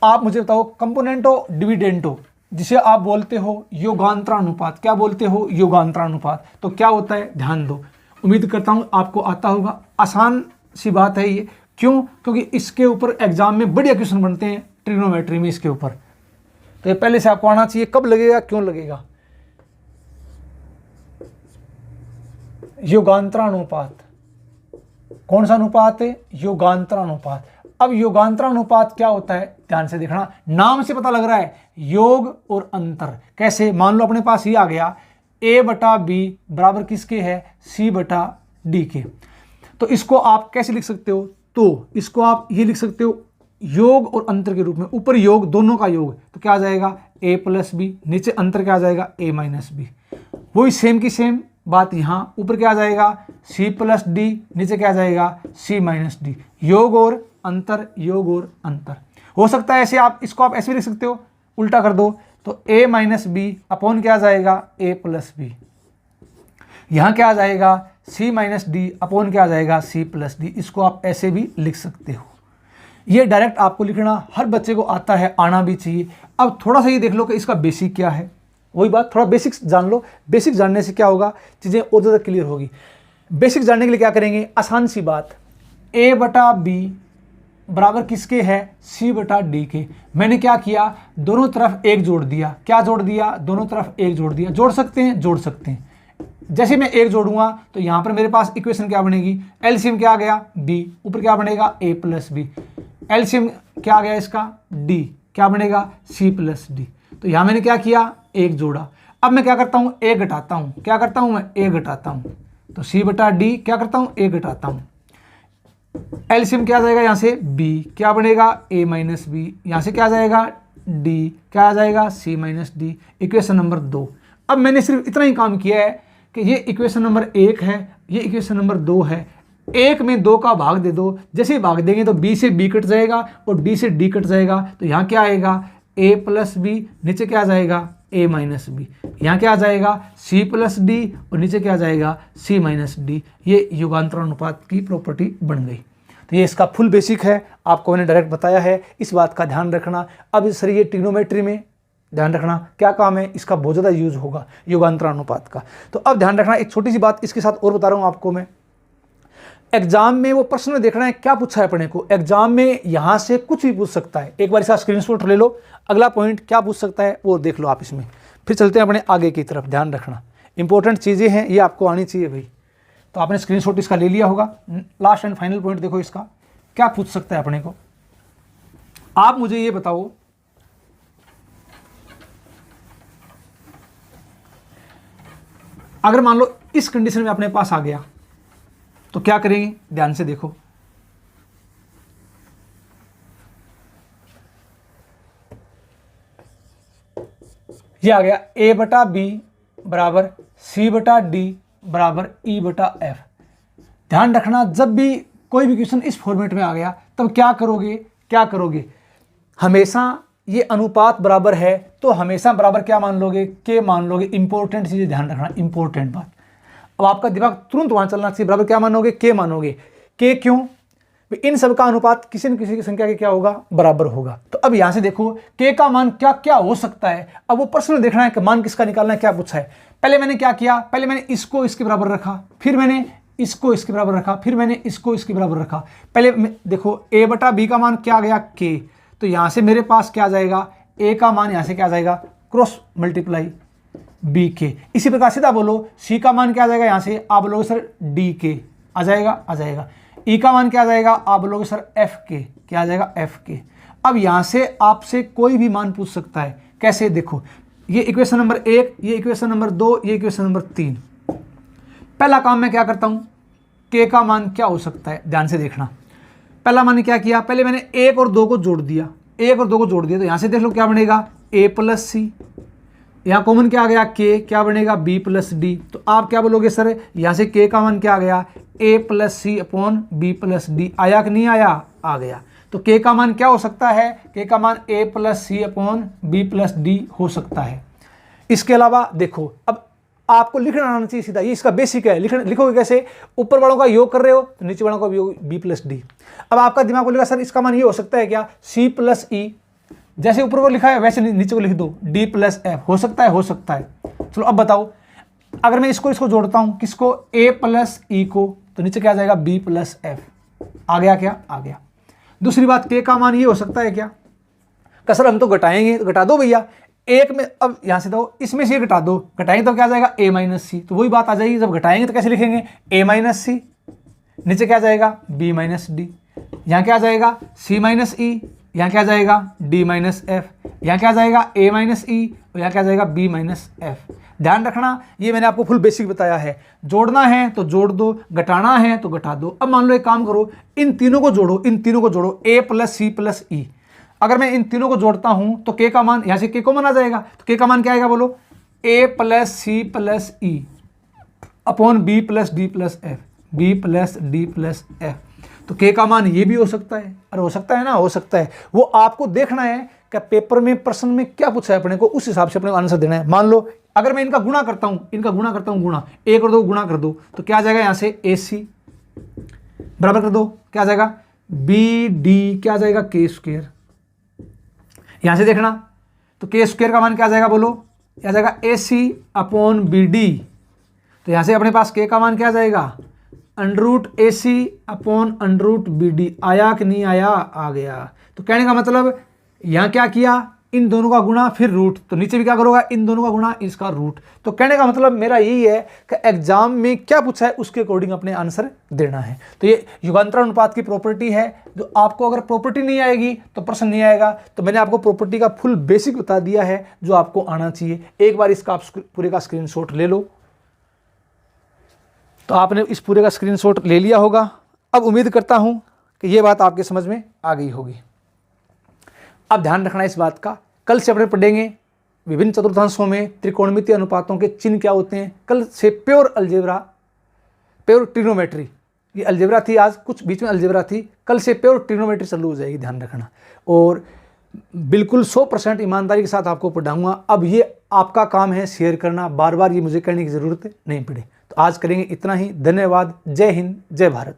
आप मुझे बताओ, कंपोनेंटो डिविडेंटो, जिसे आप बोलते हो योगांतरानुपात, क्या बोलते हो, योगांतरानुपात, तो क्या होता है, ध्यान दो। उम्मीद करता हूँ आपको आता होगा, आसान सी बात है ये। क्यों, क्योंकि इसके ऊपर एग्जाम में बढ़िया क्वेश्चन बनते हैं ट्रिग्नोमेट्री में इसके ऊपर। तो ये पहले से आपको आना चाहिए। कब लगेगा, क्यों लगेगा, योगांतरानुपात। कौन सा अनुपात है, योगांतरानुपात। अब योगांतरानुपात क्या होता है, ध्यान से देखना। नाम से पता लग रहा है योग और अंतर। कैसे, मान लो अपने पास ये आ गया a/b बराबर किसके है, c/d के। तो इसको आप कैसे लिख सकते हो, तो इसको आप ये लिख सकते हो योग और अंतर के रूप में। ऊपर योग, दोनों का योग, तो क्या आ जाएगा, a + b, नीचे अंतर क्या आ जाएगा, a - b। वही सेम की सेम बात यहाँ, ऊपर क्या आ जाएगा, c + d, नीचे क्या आ जाएगा, c - d। योग और अंतर, योग और अंतर। हो सकता है ऐसे, आप इसको आप ऐसे भी लिख सकते हो, उल्टा कर दो, तो a माइनस बी अपॉन क्या आ जाएगा a प्लस बी। यहाँ क्या आ जाएगा c माइनस डी अपॉन क्या आ जाएगा c प्लस डी। इसको आप ऐसे भी लिख सकते हो। ये डायरेक्ट आपको लिखना हर बच्चे को आता है, आना भी चाहिए। अब थोड़ा सा ये देख लो कि इसका बेसिक क्या है, वही बात, थोड़ा बेसिक्स जान लो। बेसिक जानने से क्या होगा, चीज़ें और ज़्यादा क्लियर होगी। बेसिक जानने के लिए क्या करेंगे, आसान सी बात, a बटा बी बराबर किसके है, c बटा डी के। मैंने क्या किया, दोनों तरफ एक जोड़ दिया। क्या जोड़ दिया, दोनों तरफ एक जोड़ दिया। जोड़ सकते हैं, जोड़ सकते हैं। जैसे मैं एक जोड़ूंगा तो यहाँ पर मेरे पास इक्वेशन क्या बनेगी, एलसीएम क्या आ गया b, ऊपर क्या बनेगा a प्लस बी, एलसीएम क्या आ गया इसका d, क्या बनेगा c प्लस डी। तो यहाँ मैंने क्या किया, एक जोड़ा। अब मैं क्या करता हूँ, a घटाता हूँ। क्या करता हूँ मैं, a घटाता हूँ। तो c बटा डी क्या करता हूँ, a घटाता हूँ। एलसीएम क्या आ जाएगा यहाँ से b, क्या बनेगा a माइनस बी। यहाँ से क्या आ जाएगा d, क्या आ जाएगा c minus D. Equation number 2। अब मैंने सिर्फ इतना ही काम किया है कि ये इक्वेशन नंबर 1 है, ये इक्वेशन नंबर 2 है। 1 में 2 का भाग दे दो। जैसे ही भाग देंगे तो b से b कट जाएगा और d से d कट जाएगा। तो यहाँ क्या आएगा a प्लस बी, नीचे क्या आ जाएगा a माइनस बी। यहाँ क्या आ जाएगा c प्लस डी और नीचे क्या आ जाएगा c माइनस डी। ये युगांतर अनुपात की प्रॉपर्टी बन गई। तो ये इसका फुल बेसिक है, आपको मैंने डायरेक्ट बताया है, इस बात का ध्यान रखना। अब सर ये ट्रिग्नोमेट्री में ध्यान रखना क्या काम है, इसका बहुत ज़्यादा यूज होगा युगांतर अनुपात का। तो अब ध्यान रखना, एक छोटी सी बात इसके साथ और बता रहा हूँ आपको मैं। एग्जाम में वो प्रश्न में देखना है क्या पूछा है अपने को। एग्जाम में यहाँ से कुछ भी पूछ सकता है। एक बार इसका स्क्रीनशॉट ले लो, अगला पॉइंट क्या पूछ सकता है वो देख लो आप इसमें। फिर चलते हैं अपने आगे की तरफ। ध्यान रखना, इंपॉर्टेंट चीज़ें हैं, ये आपको आनी चाहिए भाई। तो आपने स्क्रीनशॉट इसका ले लिया होगा। लास्ट एंड फाइनल पॉइंट देखो, इसका क्या पूछ सकता है अपने को। आप मुझे ये बताओ, अगर मान लो इस कंडीशन में अपने पास आ गया तो क्या करेंगे, ध्यान से देखो। ये आ गया a बटा बी बराबर c बटा डी बराबर e बटा f। ध्यान रखना, जब भी कोई भी क्वेश्चन इस फॉर्मेट में आ गया तब क्या करोगे, क्या करोगे, हमेशा ये अनुपात बराबर है तो हमेशा बराबर क्या मान लोगे, के मान लोगे। इंपॉर्टेंट चीज़ें ध्यान रखना, इंपॉर्टेंट बात। अब आपका दिमाग तुरंत वहां चलना चाहिए, बराबर क्या मानोगे, के मानोगे। के क्यों, इन सब का अनुपात किसी न किसी की संख्या के क्या होगा, बराबर होगा। तो अब यहां से देखो के का मान क्या क्या हो सकता है। अब वो प्रश्न देखना है कि मान किसका निकालना है, क्या पूछा है। पहले मैंने क्या किया, पहले मैंने इसको इसके बराबर रखा, फिर मैंने इसको इसके बराबर रखा, फिर मैंने इसको इसके बराबर रखा। पहले देखो a बटा बी का मान क्या आ गया, के। तो यहां से मेरे पास क्या आ जाएगा, a का मान यहां से क्या आ जाएगा, क्रॉस मल्टीप्लाई बी के। इसी प्रकार सीधा बोलो c का मान क्या आ जाएगा, यहां से आप बोलोगे सर डी के आ जाएगा, आ जाएगा। e का मान क्या आ जाएगा, आप बोलोगे सर एफ के, क्या आ जाएगा, एफ के। अब यहां से आपसे कोई भी मान पूछ सकता है। कैसे, देखो ये इक्वेशन नंबर 1, ये इक्वेशन नंबर 2, ये इक्वेशन नंबर 3। पहला काम मैं क्या करता हूं, के का मान क्या हो सकता है, ध्यान से देखना। पहला मैंने क्या किया, पहले मैंने 1 और 2 को जोड़ दिया, 1 और 2 को जोड़ दिया। तो यहां से देख लो क्या बनेगा, a प्लस सी, यहाँ कॉमन क्या आ गया, k, क्या बनेगा b प्लस डी। तो आप क्या बोलोगे सर, यहाँ से k का मान क्या आ गया, a plus C upon B plus D. आया कि नहीं आया, आ गया। तो k का मान क्या हो सकता है, k का मान a plus C upon B plus D हो सकता है। इसके अलावा देखो, अब आपको लिखना आना चाहिए सीधा, ये इसका बेसिक है। लिखोगे कैसे, ऊपर वालों का योग कर रहे हो तो नीचे वालों का भी योग b प्लस डी। अब आपका दिमाग बोलेगा सर इसका मान ये हो सकता है क्या, c प्लस ई, जैसे ऊपर को लिखा है वैसे नीचे को लिख दो, d प्लस एफ। हो सकता है, हो सकता है। चलो अब बताओ, अगर मैं इसको जोड़ता हूं, किसको, a प्लस ई को, तो नीचे क्या आ जाएगा, b प्लस एफ। आ गया क्या, आ गया। दूसरी बात, k का मान ये हो सकता है क्या, सर हम तो घटाएंगे, तो घटा दो भैया। एक में अब यहां से दो, इसमें से घटा दो, घटाएंगे तो क्या आ जाएगा, a माइनस सी। तो वही बात आ जाएगी, जब घटाएंगे तो कैसे लिखेंगे, a माइनस सी, नीचे क्या आ जाएगा, b माइनस डी। यहाँ क्या आ जाएगा, c माइनस ई, यहाँ क्या आ जाएगा, d माइनस एफ, यहाँ क्या आ जाएगा, a माइनस ई, और यहाँ क्या आ जाएगा, b माइनस एफ। ध्यान रखना, ये मैंने आपको फुल बेसिक बताया है। जोड़ना है तो जोड़ दो, घटाना है तो घटा दो। अब मान लो एक काम करो, इन तीनों को जोड़ो, इन तीनों को जोड़ो, a प्लस सी प्लस ई। अगर मैं इन तीनों को जोड़ता हूं तो k का मान, यहाँ से k कॉमन आ जाएगा, तो k का मान क्या आएगा, बोलो, a plus C plus E upon B plus D plus F, B plus D plus F. तो k का मान ये भी हो सकता है। अरे हो सकता है ना, हो सकता है। वो आपको देखना है कि पेपर में प्रश्न में क्या पूछा है अपने को, उस हिसाब से अपने को आंसर देना है। मान लो अगर मैं इनका गुणा करता हूं गुणा 1 और 2 गुणा कर दो तो क्या आ जाएगा, यहां से AC बराबर कर दो, क्या आ जाएगा BD, क्या आ जाएगा K²। यहां से देखना तो K² का मान क्या आ जाएगा, बोलो, क्या आ जाएगा AC/BD। तो यहां से अपने पास K का मान क्या आ जाएगा, √AC/√BD। आया कि नहीं आया, आ गया। तो कहने का मतलब यहां क्या किया, इन दोनों का गुणा फिर रूट, तो नीचे भी क्या करोगा, इन दोनों का गुणा इसका रूट। तो कहने का मतलब मेरा यही है कि एग्जाम में क्या पूछा है उसके अकॉर्डिंग अपने आंसर देना है। तो ये युगांतर अनुपात की प्रॉपर्टी है, जो आपको अगर प्रॉपर्टी नहीं आएगी तो प्रश्न नहीं आएगा। तो मैंने आपको प्रॉपर्टी का फुल बेसिक बता दिया है जो आपको आना चाहिए। एक बार इसका आप पूरे का स्क्रीनशॉट ले लो। तो आपने इस पूरे का स्क्रीनशॉट ले लिया होगा। अब उम्मीद करता हूं कि ये बात आपके समझ में आ गई होगी। अब ध्यान रखना इस बात का, कल से अपने पढ़ेंगे विभिन्न चतुर्थांशों में त्रिकोणमितीय अनुपातों के चिन्ह क्या होते हैं। कल से प्योर अलजेब्रा, प्योर ट्रिग्नोमेट्री, ये अलजेब्रा थी, आज कुछ बीच में अलजेब्रा थी, कल से प्योर ट्रिग्नोमेट्री चालू हो जाएगी, ध्यान रखना। और बिल्कुल 100% ईमानदारी के साथ आपको पढ़ाऊंगा। अब ये आपका काम है शेयर करना, बार बार ये मुझे करने की ज़रूरत नहीं पड़े। तो आज करेंगे इतना ही। धन्यवाद। जय हिंद, जय भारत।